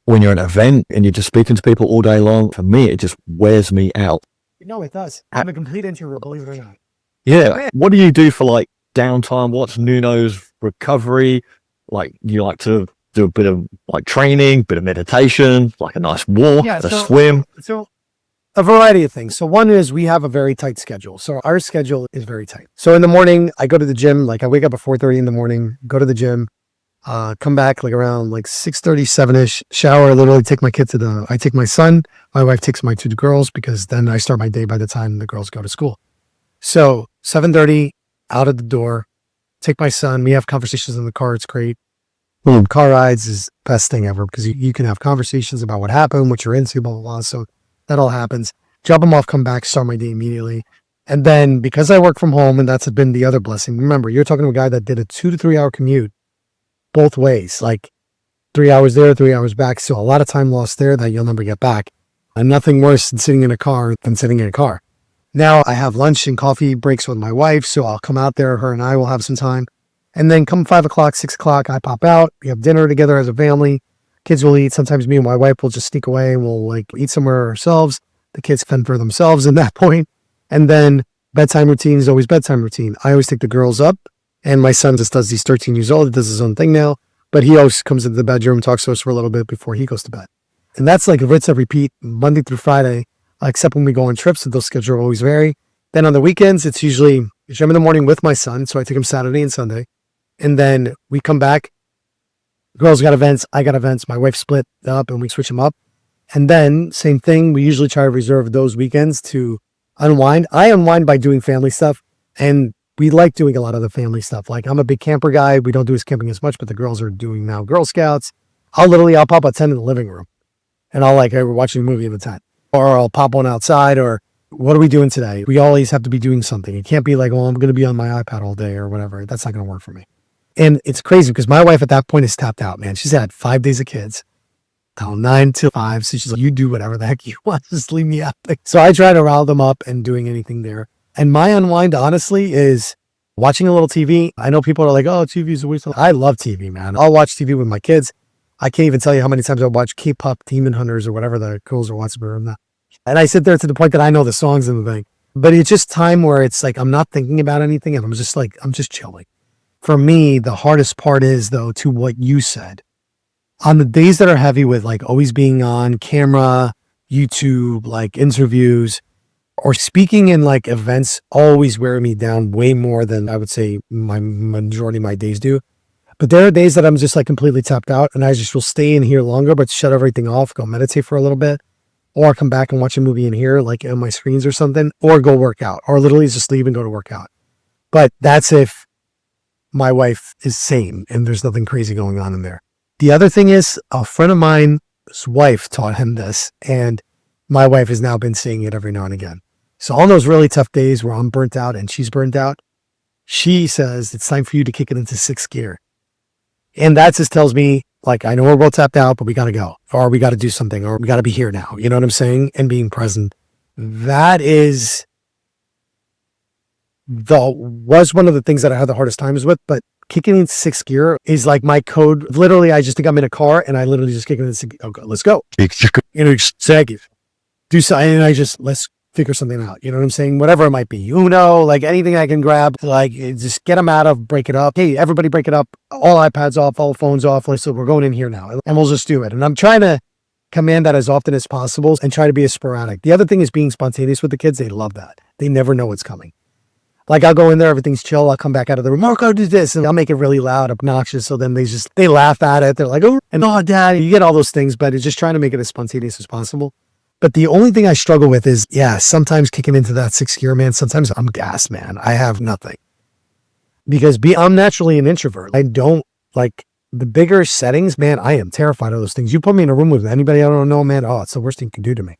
when you're at an event and you're just speaking to people all day long, for me, it just wears me out. No, it does. I'm a complete introvert, believe it or not. Yeah. What do you do for like downtime? What's Nuno's recovery? Like, you like to do a bit of like training, bit of meditation, like a nice walk, swim? So a variety of things. So one is we have a very tight schedule. So our schedule is very tight. So in the morning, I go to the gym. Like I wake up at 4:30 in the morning, go to the gym, come back like around like 6:30, 7-ish, shower, literally take my kid I take my son, my wife takes my 2 girls because then I start my day by the time the girls go to school. So 7:30, out of the door, take my son. We have conversations in the car. It's great. Car rides is the best thing ever because you can have conversations about what happened, what you're into, blah, blah, blah. So that all happens. Drop them off, come back, start my day immediately. And then because I work from home, and that's been the other blessing. Remember, you're talking to a guy that did a 2 to 3 hour commute both ways, like 3 hours there, 3 hours back. So a lot of time lost there that you'll never get back. And nothing worse than sitting in a car than sitting in a car. Now I have lunch and coffee breaks with my wife. So I'll come out there. Her and I will have some time. And then come 5 o'clock, 6 o'clock, I pop out. We have dinner together as a family. Kids will eat. Sometimes me and my wife will just sneak away and we'll like eat somewhere ourselves. The kids fend for themselves at that point. And then bedtime routine is always bedtime routine. I always take the girls up, and my son just does, he's 13 years old. He does his own thing now, but he always comes into the bedroom, talks to us for a little bit before he goes to bed. And that's like a rinse and repeat Monday through Friday, except when we go on trips, so those schedules always vary. Then on the weekends, it's usually gym in the morning with my son. So I take him Saturday and Sunday. And then we come back. Girls got events. I got events. My wife split up and we switch them up. And then same thing. We usually try to reserve those weekends to unwind. I unwind by doing family stuff. And we like doing a lot of the family stuff. Like I'm a big camper guy. We don't do his camping as much, but the girls are doing now Girl Scouts. I'll pop a tent in the living room and I'll like, hey, we're watching a movie in the tent, or I'll pop one outside, or what are we doing today? We always have to be doing something. It can't be like, oh, I'm going to be on my iPad all day or whatever. That's not going to work for me. And it's crazy because my wife at that point is tapped out, man. She's had 5 days of kids, 9 to 5. So she's like, you do whatever the heck you want. Just leave me out. So I try to rile them up and doing anything there. And my unwind, honestly, is watching a little TV. I know people are like, oh, TV is a waste of time. I love TV, man. I'll watch TV with my kids. I can't even tell you how many times I watch K-pop Demon Hunters or whatever the girls are watching. And I sit there to the point that I know the songs and the thing. But it's just time where it's like I'm not thinking about anything and I'm just chilling. For me, the hardest part is, though, to what you said. On the days that are heavy with like always being on camera, YouTube, like interviews, or speaking in like events always wear me down way more than I would say my majority of my days do. But there are days that I'm just like completely tapped out and I just will stay in here longer, but shut everything off, go meditate for a little bit, or come back and watch a movie in here, like on my screens or something, or go work out, or literally just leave and go to work out. But that's if my wife is sane and there's nothing crazy going on in there. The other thing is a friend of mine's wife taught him this, and my wife has now been saying it every now and again. So on those really tough days where I'm burnt out and she's burnt out, she says, it's time for you to kick it into 6th gear. And that just tells me, like, I know we're both tapped out, but we got to go, or we got to do something, or we got to be here now. You know what I'm saying? And being present. That was one of the things that I had the hardest times with, but kicking into 6th gear is like my code. Literally, I just think I'm in a car and I literally just kick it into 6th gear. Okay, let's go. You know, just do something, and let's figure something out. You know what I'm saying? Whatever it might be, like anything I can grab, like just get them out of, break it up. Hey, everybody break it up. All iPads off, all phones off. So we're going in here now and we'll just do it. And I'm trying to command that as often as possible and try to be as sporadic. The other thing is being spontaneous with the kids. They love that. They never know what's coming. Like I'll go in there, everything's chill. I'll come back out of the room. Marco, do this. And I'll make it really loud, obnoxious. So then they laugh at it. They're like, oh, and oh, dad, you get all those things, but it's just trying to make it as spontaneous as possible. But the only thing I struggle with is, sometimes kicking into that 6th gear, man, sometimes I'm gassed, man. I have nothing. Because I'm naturally an introvert. I don't like the bigger settings, man. I am terrified of those things. You put me in a room with anybody I don't know, man. Oh, it's the worst thing you can do to me.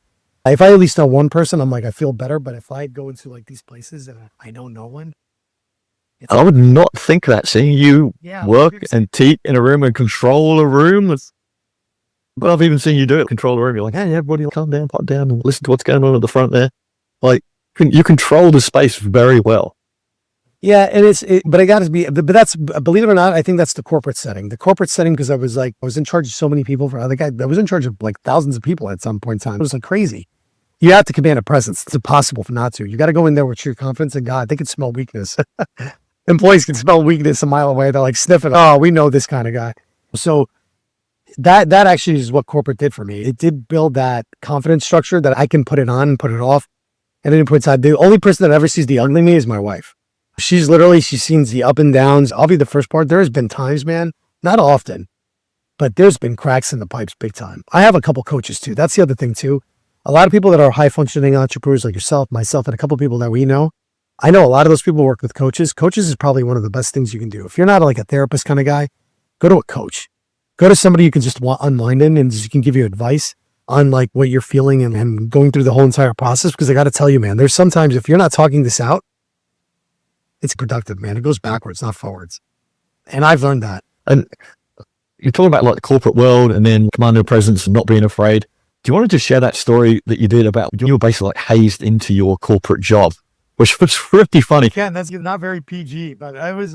If I at least know one person, I'm like, I feel better. But if I go into like these places and I know no one. I would not think that. Seeing you work and teach in a room and control a room. But I've even seen you do it, control the room. You're like, hey, everybody calm down, pot down, and listen to what's going on at the front there. Like, you control the space very well. Yeah, and but I got to be, but that's, believe it or not, I think that's the corporate setting. The corporate setting, because I was in charge of so many people. I was in charge of like thousands of people at some point in time. It was like crazy. You have to command a presence. It's impossible not to. You got to go in there with your confidence, and God, they can smell weakness. Employees can smell weakness a mile away. They're like sniffing. Oh, we know this kind of guy. So that actually is what corporate did for me. It did build that confidence structure that I can put it on and put it off. And then put aside. The only person that ever sees the ugly me is my wife. She's seen the up and downs. I'll be the first part. There's been times, man, not often, but there's been cracks in the pipes big time. I have a couple coaches too. That's the other thing too. A lot of people that are high functioning entrepreneurs like yourself, myself, and a couple of people that we know. I know a lot of those people work with coaches. Coaches is probably one of the best things you can do. If you're not like a therapist kind of guy, go to a coach. Go to somebody you can just unwind in and just can give you advice on like what you're feeling and going through the whole entire process. Because I got to tell you, man, there's sometimes if you're not talking this out, it's productive, man. It goes backwards, not forwards. And I've learned that. And you're talking about like the corporate world and then commanding a presence and not being afraid. Do you want to just share that story that you did about you were basically like hazed into your corporate job, which was really funny? Again, that's not very PG, but I was.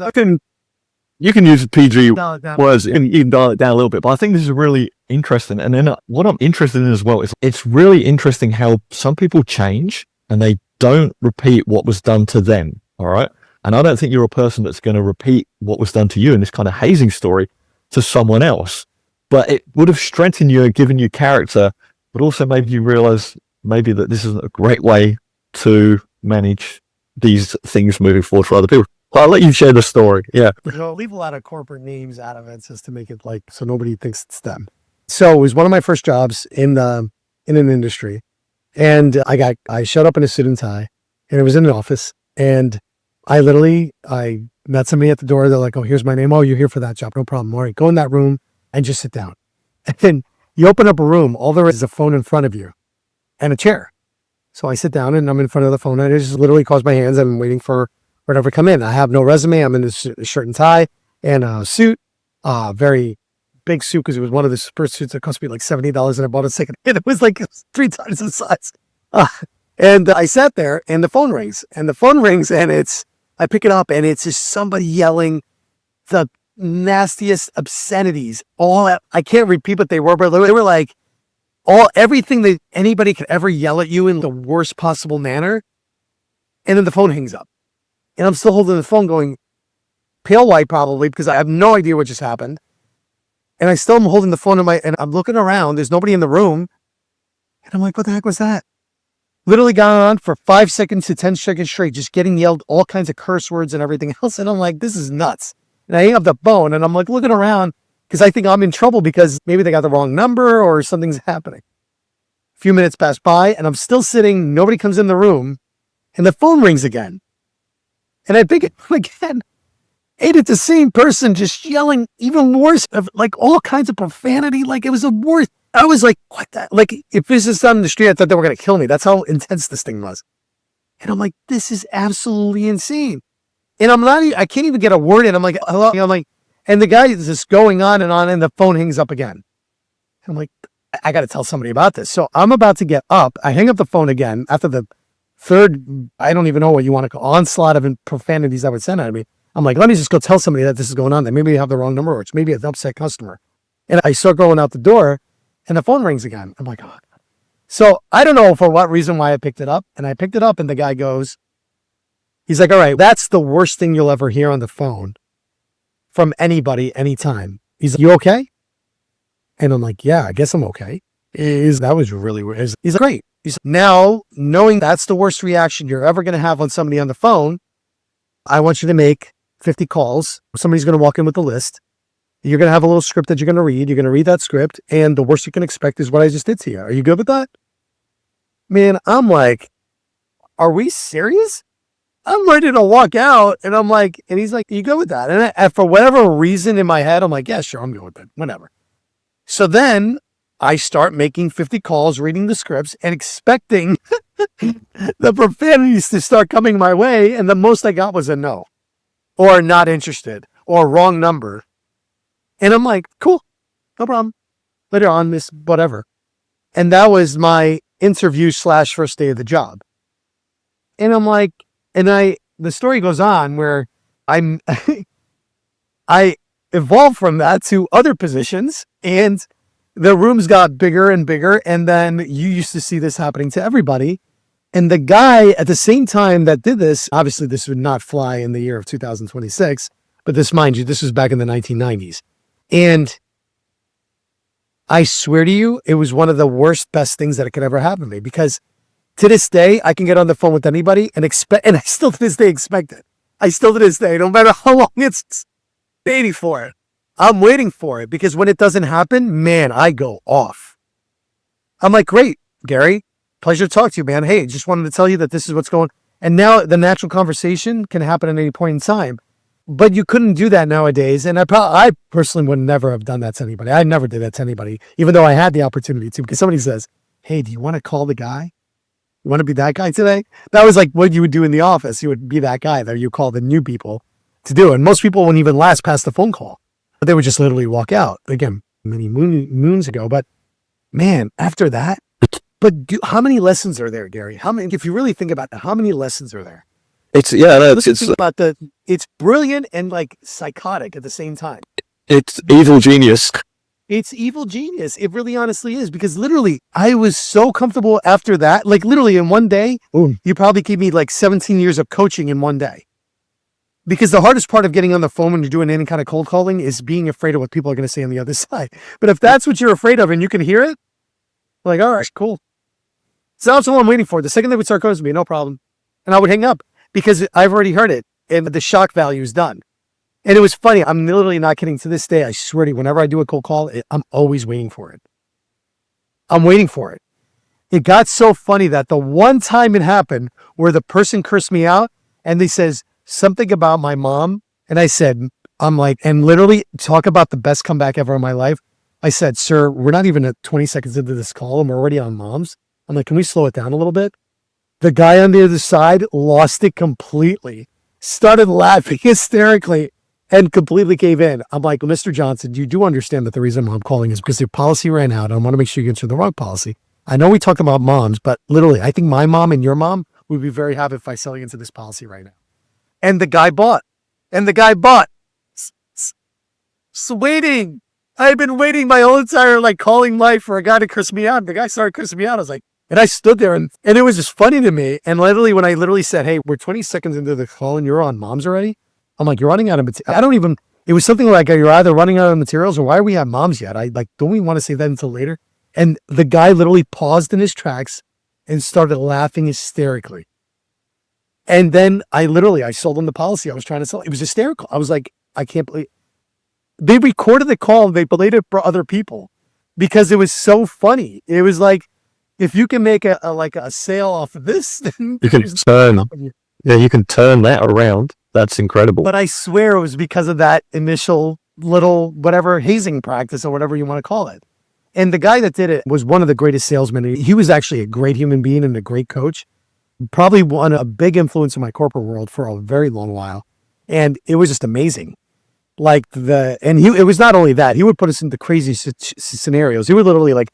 You can use PG Dial it down. words. You can dial it down a little bit, but I think this is really interesting. And then what I'm interested in as well is it's really interesting how some people change and they don't repeat what was done to them. All right. And I don't think you're a person that's going to repeat what was done to you in this kind of hazing story to someone else, but it would have strengthened you and given you character, but also made you realize maybe that this isn't a great way to manage these things moving forward for other people. I'll let you share the story. Yeah. I'll leave a lot of corporate names out of it just to make it like, so nobody thinks it's them. So it was one of my first jobs in an industry. And I showed up in a suit and tie and it was in an office. And I met somebody at the door. They're like, oh, here's my name. Oh, you're here for that job. No problem. All right, go in that room and just sit down. And then you open up a room. All there is a phone in front of you and a chair. So I sit down and I'm in front of the phone and I just literally cross my hands and I'm waiting for whatever to come in. I have no resume. I'm in this shirt and tie and a suit, very big suit because it was one of the first suits that cost me like $70 and I bought it second. And it was like 3 times the size. And I sat there and the phone rings and I pick it up and it's just somebody yelling the nastiest obscenities. I can't repeat what they were, but they were like everything that anybody could ever yell at you in the worst possible manner. And then the phone hangs up. And I'm still holding the phone going pale white probably because I have no idea what just happened. And I still am holding the phone and I'm looking around. There's nobody in the room. And I'm like, what the heck was that? Literally gone on for 5 seconds to 10 seconds straight, just getting yelled all kinds of curse words and everything else. And I'm like, this is nuts. And I hang up the phone and I'm like looking around because I think I'm in trouble because maybe they got the wrong number or something's happening. A few minutes pass by and I'm still sitting. Nobody comes in the room and the phone rings again. And I pick it up again. And it's the same person just yelling even worse, of like all kinds of profanity. Like it was the worst. I was like, what the? Like if this is done in the street, I thought they were going to kill me. That's how intense this thing was. And I'm like, this is absolutely insane. And I can't even get a word in. I'm like, hello. I'm like, and the guy is just going on and the phone hangs up again. I'm like, I got to tell somebody about this. So I'm about to get up. I hang up the phone again after the third, I don't even know what you want to call onslaught of profanities that would send at me. I'm like, let me just go tell somebody that this is going on. That maybe they have the wrong number or it's maybe an upset customer. And I start going out the door and the phone rings again. I'm like, oh. So I don't know for what reason why I picked it up. And I picked it up and the guy goes, he's like, all right, that's the worst thing you'll ever hear on the phone from anybody, anytime. He's like, you okay? And I'm like, yeah, I guess I'm okay. That was really weird. He's like, great. He's like, now knowing that's the worst reaction you're ever going to have on somebody on the phone, I want you to make 50 calls. Somebody's going to walk in with a list. You're going to have a little script that you're going to read. You're going to read that script. And the worst you can expect is what I just did to you. Are you good with that? Man, I'm like, are we serious? I'm ready to walk out. And I'm like, and he's like, you good with that? And for whatever reason in my head, I'm like, yeah, sure, I'm good with it. Whatever. So then I start making 50 calls, reading the scripts and expecting the profanities to start coming my way. And the most I got was a no or not interested or wrong number. And I'm like, cool, no problem. Later on, miss whatever. And that was my interview / first day of the job. And I'm like, the story goes on where I evolved from that to other positions and the rooms got bigger and bigger. And then you used to see this happening to everybody. And the guy at the same time that did this, obviously this would not fly in the year of 2026, but this, mind you, this was back in the 1990s. And I swear to you, it was one of the worst, best things that could ever happen to me because to this day, I can get on the phone with anybody and I still to this day expect it. I still to this day, no matter how long it's waiting for it. I'm waiting for it because when it doesn't happen, man, I go off. I'm like, great, Gary, pleasure to talk to you, man. Hey, just wanted to tell you that this is what's going on. And now the natural conversation can happen at any point in time. But you couldn't do that nowadays. And I personally would never have done that to anybody. I never did that to anybody, even though I had the opportunity to, because somebody says, hey, do you want to call the guy? You want to be that guy today? That was like what you would do in the office. You would be that guy that you call the new people to do. And most people wouldn't even last past the phone call. They would just literally walk out. Again, many moons ago. But man, after that, how many lessons are there, Gary? How many, if you really think about that, how many lessons are there? It's It's brilliant and like psychotic at the same time. it's evil genius. It's evil genius. It really honestly is, because literally I was so comfortable after that. Like literally in one day, you probably gave me like 17 years of coaching in one day. Because the hardest part of getting on the phone when you're doing any kind of cold calling is being afraid of what people are going to say on the other side. But if that's what you're afraid of and you can hear it, like, all right, cool. So that's all I'm waiting for. The second they would start calling to me, no problem. And I would hang up because I've already heard it and the shock value is done. And it was funny. I'm literally not kidding. To this day, I swear to you, whenever I do a cold call, I'm always waiting for it. I'm waiting for it. It got so funny that the one time it happened where the person cursed me out and they says something about my mom. And I said, I'm like, and literally talk about the best comeback ever in my life. I said, sir, we're not even at 20 seconds into this call and we're already on moms. I'm like, can we slow it down a little bit? The guy on the other side lost it completely, started laughing hysterically, and completely gave in. I'm like, Mr. Johnson, you do understand that the reason I'm calling is because your policy ran out. I want to make sure you answer the wrong policy. I know we talked about moms, but literally, I think my mom and your mom would be very happy if I sell you into this policy right now. And the guy bought. So waiting. I've been waiting my whole entire like calling life for a guy to curse me out. The guy started cursing me out. I was like, and I stood there and it was just funny to me. And literally, when I literally said, hey, we're 20 seconds into the call and you're on moms already. I'm like, you're running out of material. It was something like, you're either running out of materials or why are we at moms yet? Don't we want to say that until later? And the guy literally paused in his tracks and started laughing hysterically. And then I sold him the policy I was trying to sell. It was hysterical. I was like, I can't believe. They recorded the call and they played it for other people because it was so funny. It was like, if you can make a sale off of this, then You can turn that around. That's incredible. But I swear it was because of that initial little whatever hazing practice or whatever you want to call it. And the guy that did it was one of the greatest salesmen. He was actually a great human being and a great coach. Probably a big influence in my corporate world for a very long while. And it was just amazing. It was not only that, he would put us into crazy scenarios. He would literally like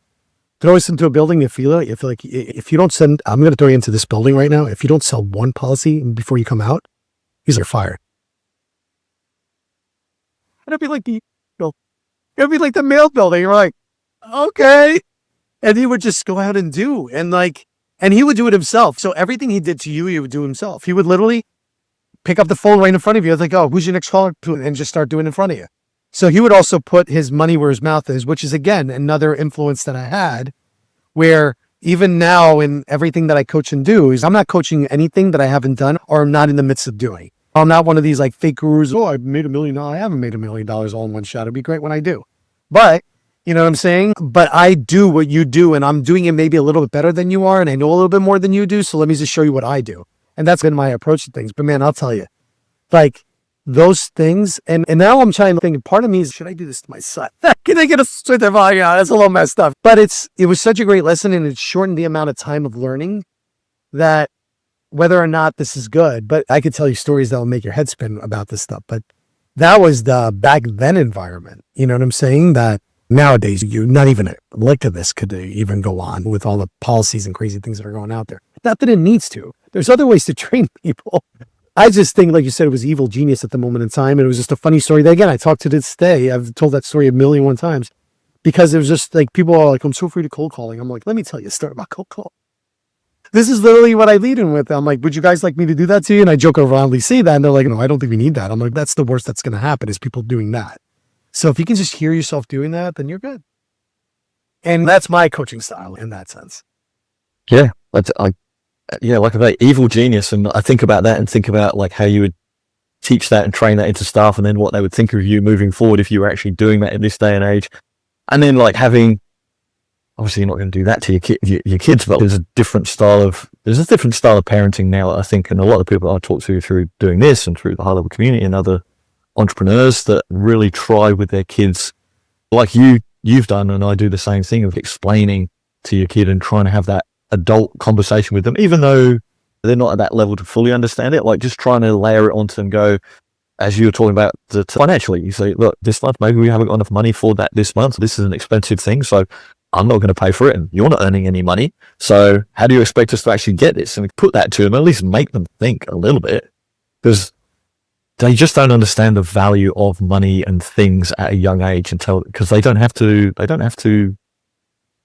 throw us into a building. If you don't send, I'm going to throw you into this building right now. If you don't sell one policy before you come out, he's fired. And it'd be like the mail building. You're like, okay. And he would just go out and do, and he would do it himself. So everything he did to you, he would do himself. He would literally pick up the phone right in front of you. I was like, oh, who's your next caller? And just start doing it in front of you. So he would also put his money where his mouth is, which is, again, another influence that I had, where even now in everything that I coach and do is I'm not coaching anything that I haven't done or I'm not in the midst of doing. I'm not one of these like fake gurus. Oh, I've made $1 million. I haven't made $1 million all in one shot. It'd be great when I do. But you know what I'm saying? But I do what you do and I'm doing it maybe a little bit better than you are. And I know a little bit more than you do. So let me just show you what I do. And that's been my approach to things. But man, I'll tell you, like those things. And now I'm trying to think, part of me is, should I do this to my son? Can I get a certificate? Yeah, that's a little messed up. But it was such a great lesson and it shortened the amount of time of learning that whether or not this is good, but I could tell you stories that will make your head spin about this stuff. But that was the back then environment. You know what I'm saying? That nowadays, you not even like to this could even go on with all the policies and crazy things that are going out there. Not that it needs to. There's other ways to train people. I just think, like you said, it was evil genius at the moment in time. And it was just a funny story that, again, I talk to this day. I've told that story 1,000,001 times because it was just like, people are like, I'm so afraid of cold calling. I'm like, let me tell you a story about cold calling. This is literally what I lead in with. I'm like, would you guys like me to do that to you? And I joke around, say that. And they're like, no, I don't think we need that. I'm like, that's the worst that's going to happen is people doing that. So if you can just hear yourself doing that, then you're good. And that's my coaching style in that sense. Yeah. Like I say, evil genius. And I think about that and think about like how you would teach that and train that into staff and then what they would think of you moving forward if you were actually doing that in this day and age. And then like having, obviously you're not going to do that to your kids, but there's a different style of parenting now, I think. And a lot of people I talk to through doing this and through the high level community and other entrepreneurs that really try with their kids, like you've done, and I do the same thing of explaining to your kid and trying to have that adult conversation with them, even though they're not at that level to fully understand it, like just trying to layer it onto and go, as you were talking about financially, you say, look, this month, maybe we haven't got enough money for that this month. This is an expensive thing, so I'm not going to pay for it, and you're not earning any money. So how do you expect us to actually get this? And put that to them, at least make them think a little bit, because they just don't understand the value of money and things at a young age because they don't have to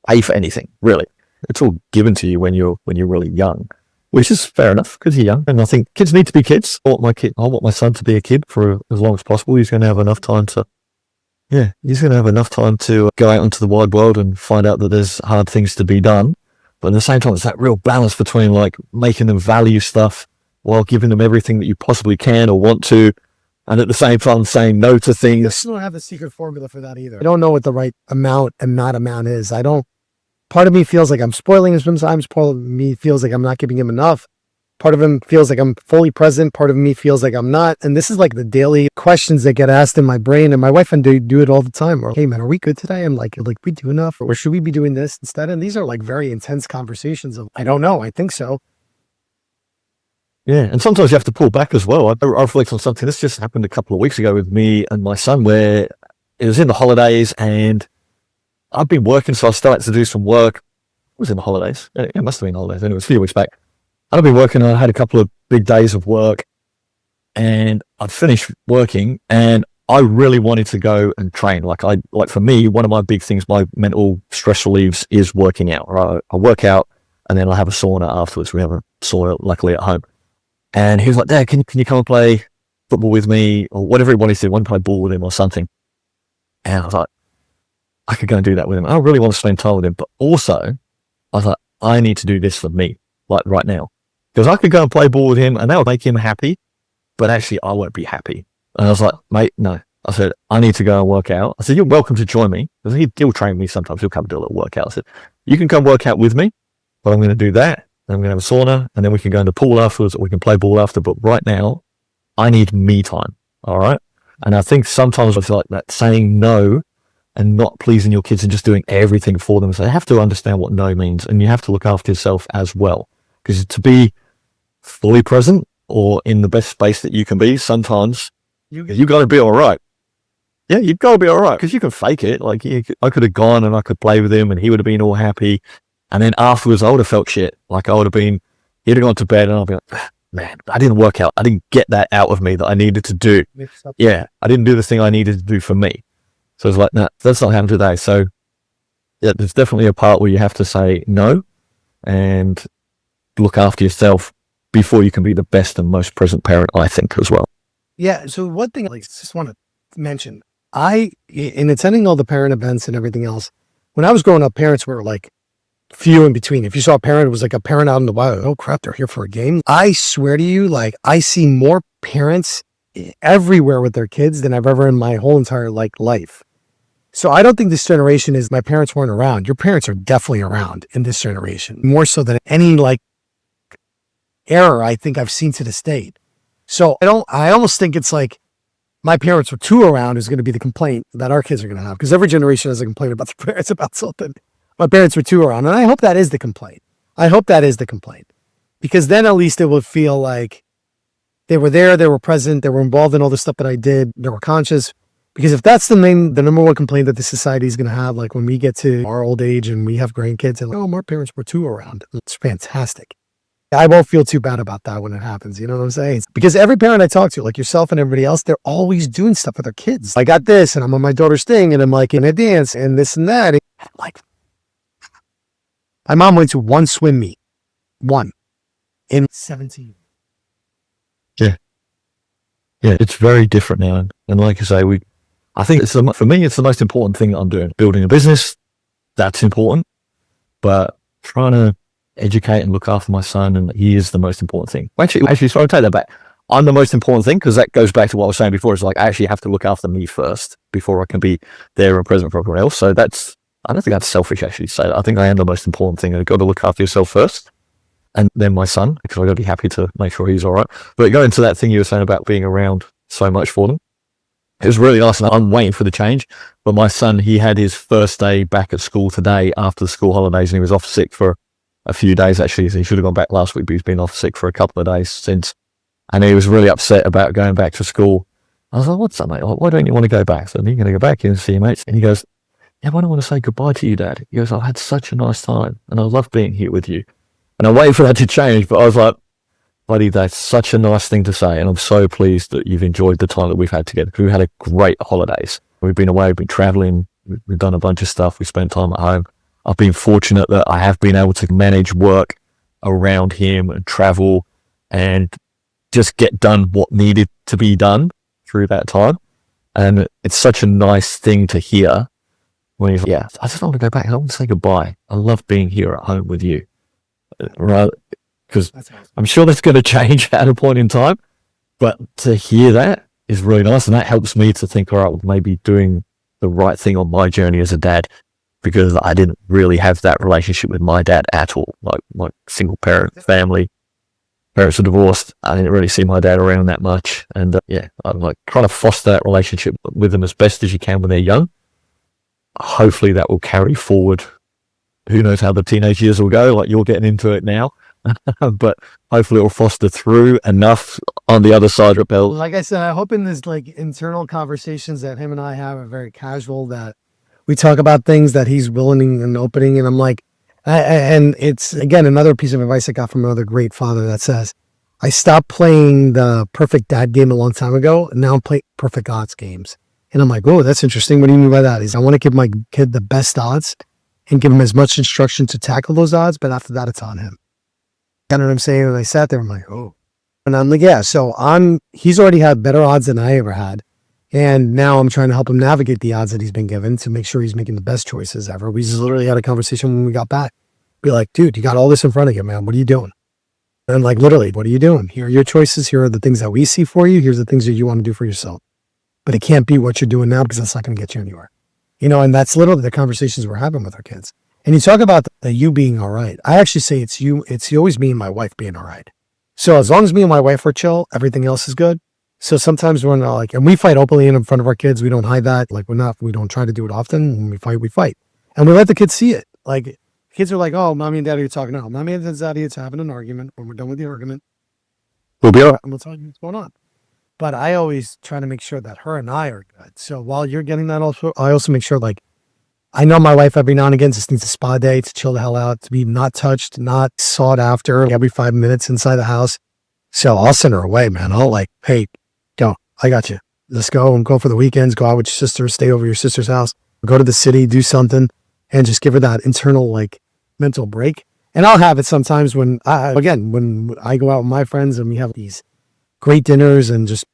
pay for anything, really. It's all given to you when you're really young, which is fair enough because you're young. And I think kids need to be kids. I want my son to be a kid for as long as possible. He's going to have enough time to go out into the wide world and find out that there's hard things to be done. But at the same time, it's that real balance between like making them value stuff while giving them everything that you possibly can or want to, and at the same time saying no to things. I still don't have a secret formula for that either. I don't know what the right amount and not amount is. Part of me feels like I'm spoiling him sometimes. Part of me feels like I'm not giving him enough. Part of him feels like I'm fully present. Part of me feels like I'm not. And this is like the daily questions that get asked in my brain. And my wife and I do it all the time. Or, hey man, are we good today? I'm like, we do enough? Or should we be doing this instead? And these are like very intense conversations of, I don't know. I think so. Yeah, and sometimes you have to pull back as well. I reflect on something. This just happened a couple of weeks ago with me and my son, where it was in the holidays and I've been working, so I started to do some work. It was in the holidays. It must have been holidays. Anyway, it was a few weeks back. And I've been working. I had a couple of big days of work and I'd finished working and I really wanted to go and train. Like for me, one of my big things, my mental stress relieves is working out. Right? I work out and then I have a sauna afterwards. We have a sauna luckily at home. And he was like, Dad, can you come and play football with me or whatever he wanted to do? Want to play ball with him or something. And I was like, I could go and do that with him. I really want to spend time with him. But also, I was like, I need to do this for me, like right now. Because I could go and play ball with him and that would make him happy, but actually I won't be happy. And I was like, mate, no. I said, I need to go and work out. I said, you're welcome to join me. Because he'll train me sometimes. He'll come and do a little workout. I said, you can come work out with me, but I'm going to do that. I'm going to have a sauna and then we can go in the pool afterwards or we can play ball after. But right now, I need me time. All right. And I think sometimes I feel like that saying no and not pleasing your kids and just doing everything for them. So they have to understand what no means and you have to look after yourself as well. Because to be fully present or in the best space that you can be, sometimes you got to be all right. Yeah, you've got to be all right because you can fake it. Like I could have gone and I could play with him and he would have been all happy. And then afterwards, I would have felt shit. Like he'd have gone to bed and I'd be like, man, I didn't work out. I didn't get that out of me that I needed to do. Yeah, I didn't do the thing I needed to do for me. So it's like, no, that's not happening today. So yeah, there's definitely a part where you have to say no and look after yourself before you can be the best and most present parent, I think, as well. Yeah. So one thing I just want to mention, in attending all the parent events and everything else, when I was growing up, parents were like few in between. If you saw a parent, it was like a parent out in the wild. Oh crap, they're here for a game. I swear to you, like I see more parents everywhere with their kids than I've ever in my whole entire life. So I don't think this generation is my parents weren't around. Your parents are definitely around in this generation, more so than any error I think I've seen to this date. So I almost think it's like my parents were too around is going to be the complaint that our kids are going to have, because every generation has a complaint about their parents about something. My parents were too around, and I hope that is the complaint. Because then at least it would feel like they were there, they were present, they were involved in all the stuff that I did, they were conscious. Because if that's the number one complaint that the society is going to have, like when we get to our old age and we have grandkids and my parents were too around, it's fantastic. I won't feel too bad about that when it happens. You know what I'm saying? Because every parent I talk to, like yourself and everybody else, they're always doing stuff with their kids. I got this and I'm on my daughter's thing and I'm like in a dance and this and that. And like, my mom went to one swim meet, in 17. Yeah. Yeah, it's very different now. And like I say, I think for me, it's the most important thing that I'm doing. Building a business, that's important. But trying to educate and look after my son, and he is the most important thing. Actually, sorry, I'll take that back. I'm the most important thing because that goes back to what I was saying before. It's like I actually have to look after me first before I can be there and present for everyone else. So I don't think that's selfish actually to say that. I think I am the most important thing. You've got to look after yourself first and then my son, because I've got to be happy to make sure he's all right. But going to that thing you were saying about being around so much for them, It was really nice, and I'm waiting for the change. But my son, he had his first day back at school today after the school holidays, and he was off sick for a few days, actually. So he should have gone back last week, but he's been off sick for a couple of days since. And he was really upset about going back to school. I was like, what's that, mate? Why don't you want to go back? So you're going to go back and see your mates. And he goes, yeah, I don't want to say goodbye to you, Dad. He goes, I've had such a nice time, and I love being here with you. And I waited for that to change, but I was like, buddy, that's such a nice thing to say, and I'm so pleased that you've enjoyed the time that we've had together. We've had a great holidays. We've been away, we've been traveling, we've done a bunch of stuff, we spent time at home. I've been fortunate that I have been able to manage work around him and travel and just get done what needed to be done through that time. And it's such a nice thing to hear when he's like, yeah, I just want to go back. I want to say goodbye. I love being here at home with you. Right? Because I'm sure that's going to change at a point in time, but to hear that is really nice, and that helps me to think, all right, well, maybe doing the right thing on my journey as a dad, because I didn't really have that relationship with my dad at all. Like my single parent family, parents are divorced. I didn't really see my dad around that much, and I'm like trying to foster that relationship with them as best as you can when they're young. Hopefully that will carry forward. Who knows how the teenage years will go? Like you're getting into it now. But hopefully it will foster through enough on the other side of the Like I said, I hope in this like internal conversations that him and I have are very casual, that we talk about things that he's willing and opening. And I'm like, and it's again, another piece of advice I got from another great father that says, I stopped playing the perfect dad game a long time ago, and now I'm playing perfect odds games. And I'm like, oh, that's interesting. What do you mean by that? I want to give my kid the best odds and give him as much instruction to tackle those odds. But after that, it's on him. You know what I'm saying? And I sat there, I'm like, oh. And I'm like, yeah, so he's already had better odds than I ever had. And now I'm trying to help him navigate the odds that he's been given to make sure he's making the best choices ever. We just literally had a conversation when we got back. Be like, dude, you got all this in front of you, man. What are you doing? And like, literally, what are you doing? Here are your choices. Here are the things that we see for you. Here's the things that you want to do for yourself. But it can't be what you're doing now, because that's not going to get you anywhere. And that's literally the conversations we're having with our kids. And you talk about the you being all right. I actually say it's always me and my wife being all right. So as long as me and my wife are chill, everything else is good. So sometimes we're not like, and we fight openly in front of our kids. We don't hide that. Like we don't try to do it often. When we fight. And we let the kids see it. Like kids are like, oh, mommy and daddy are talking. No, mommy and daddy is having an argument. When we're done with the argument, we'll be all right. And we'll tell you what's going on. But I always try to make sure that her and I are good. So while you're getting that also, I also make sure, like, I know my wife every now and again just needs a spa day to chill the hell out, to be not touched, not sought after every 5 minutes inside the house. So I'll send her away, man. I'll like, hey, go, I got you. Let's go and go for the weekends, go out with your sister, stay over your sister's house, go to the city, do something, and just give her that internal, like, mental break. And I'll have it sometimes when I go out with my friends and we have these great dinners and just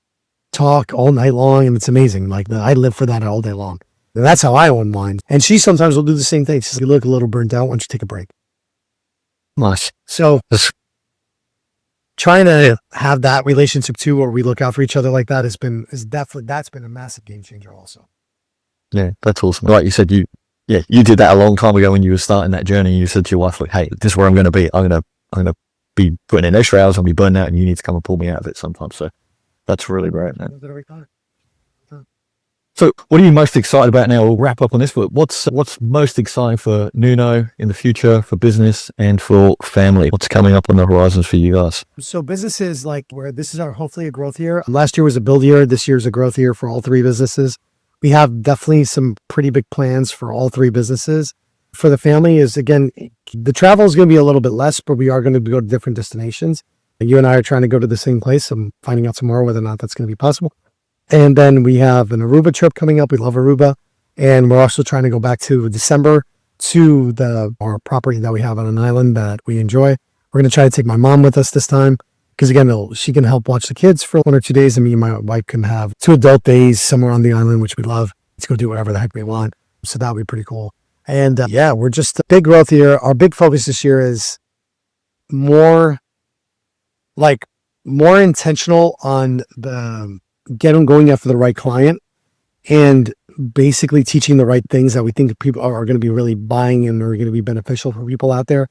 talk all night long, and it's amazing. Like I live for that all day long. And that's how I unwind. And she sometimes will do the same thing. She's like, you look a little burnt out. Why don't you take a break? Nice. So trying to have that relationship too, where we look out for each other like that, that's been a massive game changer also. Yeah, that's awesome. Like you said, you did that a long time ago when you were starting that journey. You said to your wife, like, hey, this is where I'm going to be. I'm going to be putting in extra hours. I'll be burning out, and you need to come and pull me out of it sometimes. So that's really great, man. So what are you most excited about now? We'll wrap up on this, but what's most exciting for Nuno in the future, for business and for family? What's coming up on the horizons for you guys? So businesses, like, where this is hopefully a growth year. Last year was a build year. This year's a growth year for all three businesses. We have definitely some pretty big plans for all three businesses. For the family is, again, the travel is going to be a little bit less, but we are going to go to different destinations. You and I are trying to go to the same place. I'm finding out tomorrow whether or not that's going to be possible. And then we have an Aruba trip coming up. We love Aruba. And we're also trying to go back to December to our property that we have on an island that we enjoy. We're going to try to take my mom with us this time, because again, she can help watch the kids for 1 or 2 days, and me and my wife can have 2 adult days somewhere on the island, which we love. Let's go do whatever the heck we want. So that would be pretty cool. And we're just a big growth here. Our big focus this year is more intentional on going after the right client, and basically teaching the right things that we think people are going to be really buying and are going to be beneficial for people out there.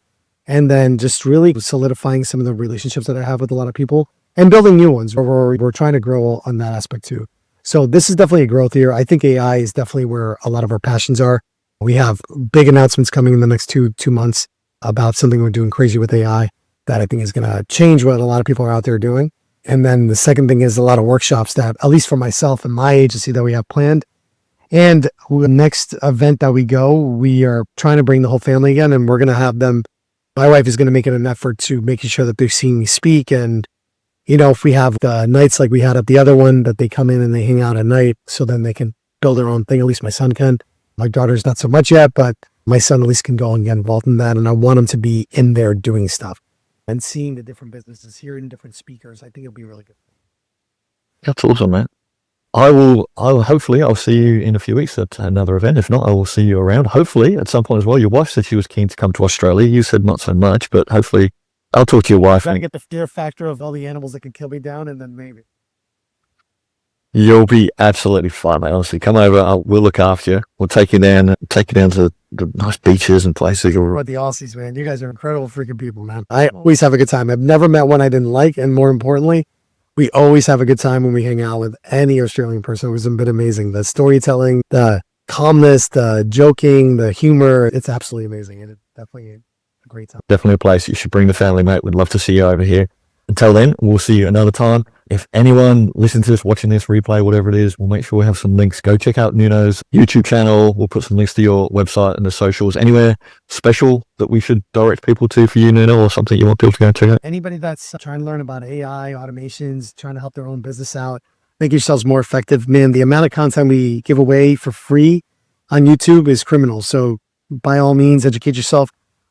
And then just really solidifying some of the relationships that I have with a lot of people and building new ones where we're trying to grow on that aspect too. So this is definitely a growth year. I think AI is definitely where a lot of our passions are. We have big announcements coming in the next two months about something we're doing crazy with AI that I think is going to change what a lot of people are out there doing. And then the second thing is a lot of workshops that, at least for myself and my agency, that we have planned. And the next event that we go, we are trying to bring the whole family again, and we're going to have them. My wife is going to make it an effort to making sure that they've seen me speak. And, if we have the nights like we had at the other one, that they come in and they hang out at night, so then they can build their own thing. At least my son can. My daughter's not so much yet, but my son at least can go and get involved in that. And I want him to be in there doing stuff and seeing the different businesses, hearing different speakers. I think it'll be really good. That's awesome, man. Hopefully I'll see you in a few weeks at another event. If not, I will see you around. Hopefully at some point as well. Your wife said she was keen to come to Australia. You said not so much, but hopefully I'll talk to your wife. Trying to get the fear factor of all the animals that can kill me down, and then maybe. You'll be absolutely fine, mate. Honestly, come over. We'll look after you. We'll take you down to the nice beaches and places. What the Aussies, man. You guys are incredible freaking people, man. I always have a good time. I've never met one I didn't like, and more importantly, we always have a good time when we hang out with any Australian person. It was a bit amazing. The storytelling, the calmness, the joking, the humor. It's absolutely amazing. It's definitely a great time. Definitely a place you should bring the family, mate. We'd love to see you over here. Until then, we'll see you another time. If anyone listening to this, watching this replay, whatever it is, we'll make sure we have some links. Go check out Nuno's YouTube channel. We'll put some links to your website and the socials. Anywhere special that we should direct people to for you, Nuno, or something you want people to go and check out? Anybody that's trying to learn about AI, automations, trying to help their own business out, make yourselves more effective. Man, the amount of content we give away for free on YouTube is criminal. So by all means, educate yourself.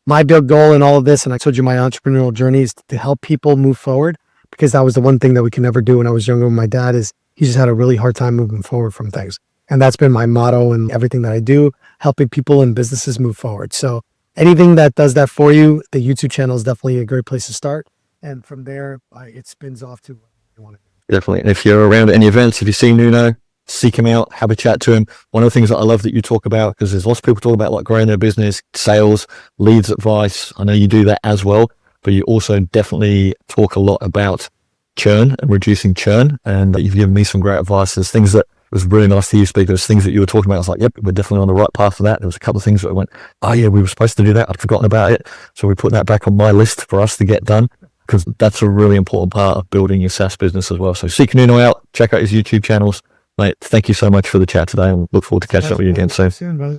My big goal in all of this, and I told you my entrepreneurial journey, is to help people move forward, because that was the one thing that we could never do when I was younger with my dad. Is he just had a really hard time moving forward from things. And that's been my motto in everything that I do, helping people and businesses move forward. So anything that does that for you, the YouTube channel is definitely a great place to start. And from there, it spins off to what you want to do. Definitely. And if you're around at any events, if you see Nuno, seek him out, have a chat to him. One of the things that I love that you talk about, because there's lots of people talk about like growing their business, sales, leads advice. I know you do that as well, but you also definitely talk a lot about churn and reducing churn. And you've given me some great advice. There's things that was really nice to you speak. There's things that you were talking about. I was like, yep, we're definitely on the right path for that. There was a couple of things that went, oh yeah, we were supposed to do that. I'd forgotten about it. So we put that back on my list for us to get done, because that's a really important part of building your SaaS business as well. So seek Nuno out, check out his YouTube channels. Mate, thank you so much for the chat today, and look forward to catching up with you again soon. Brother.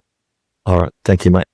All right. Thank you, mate.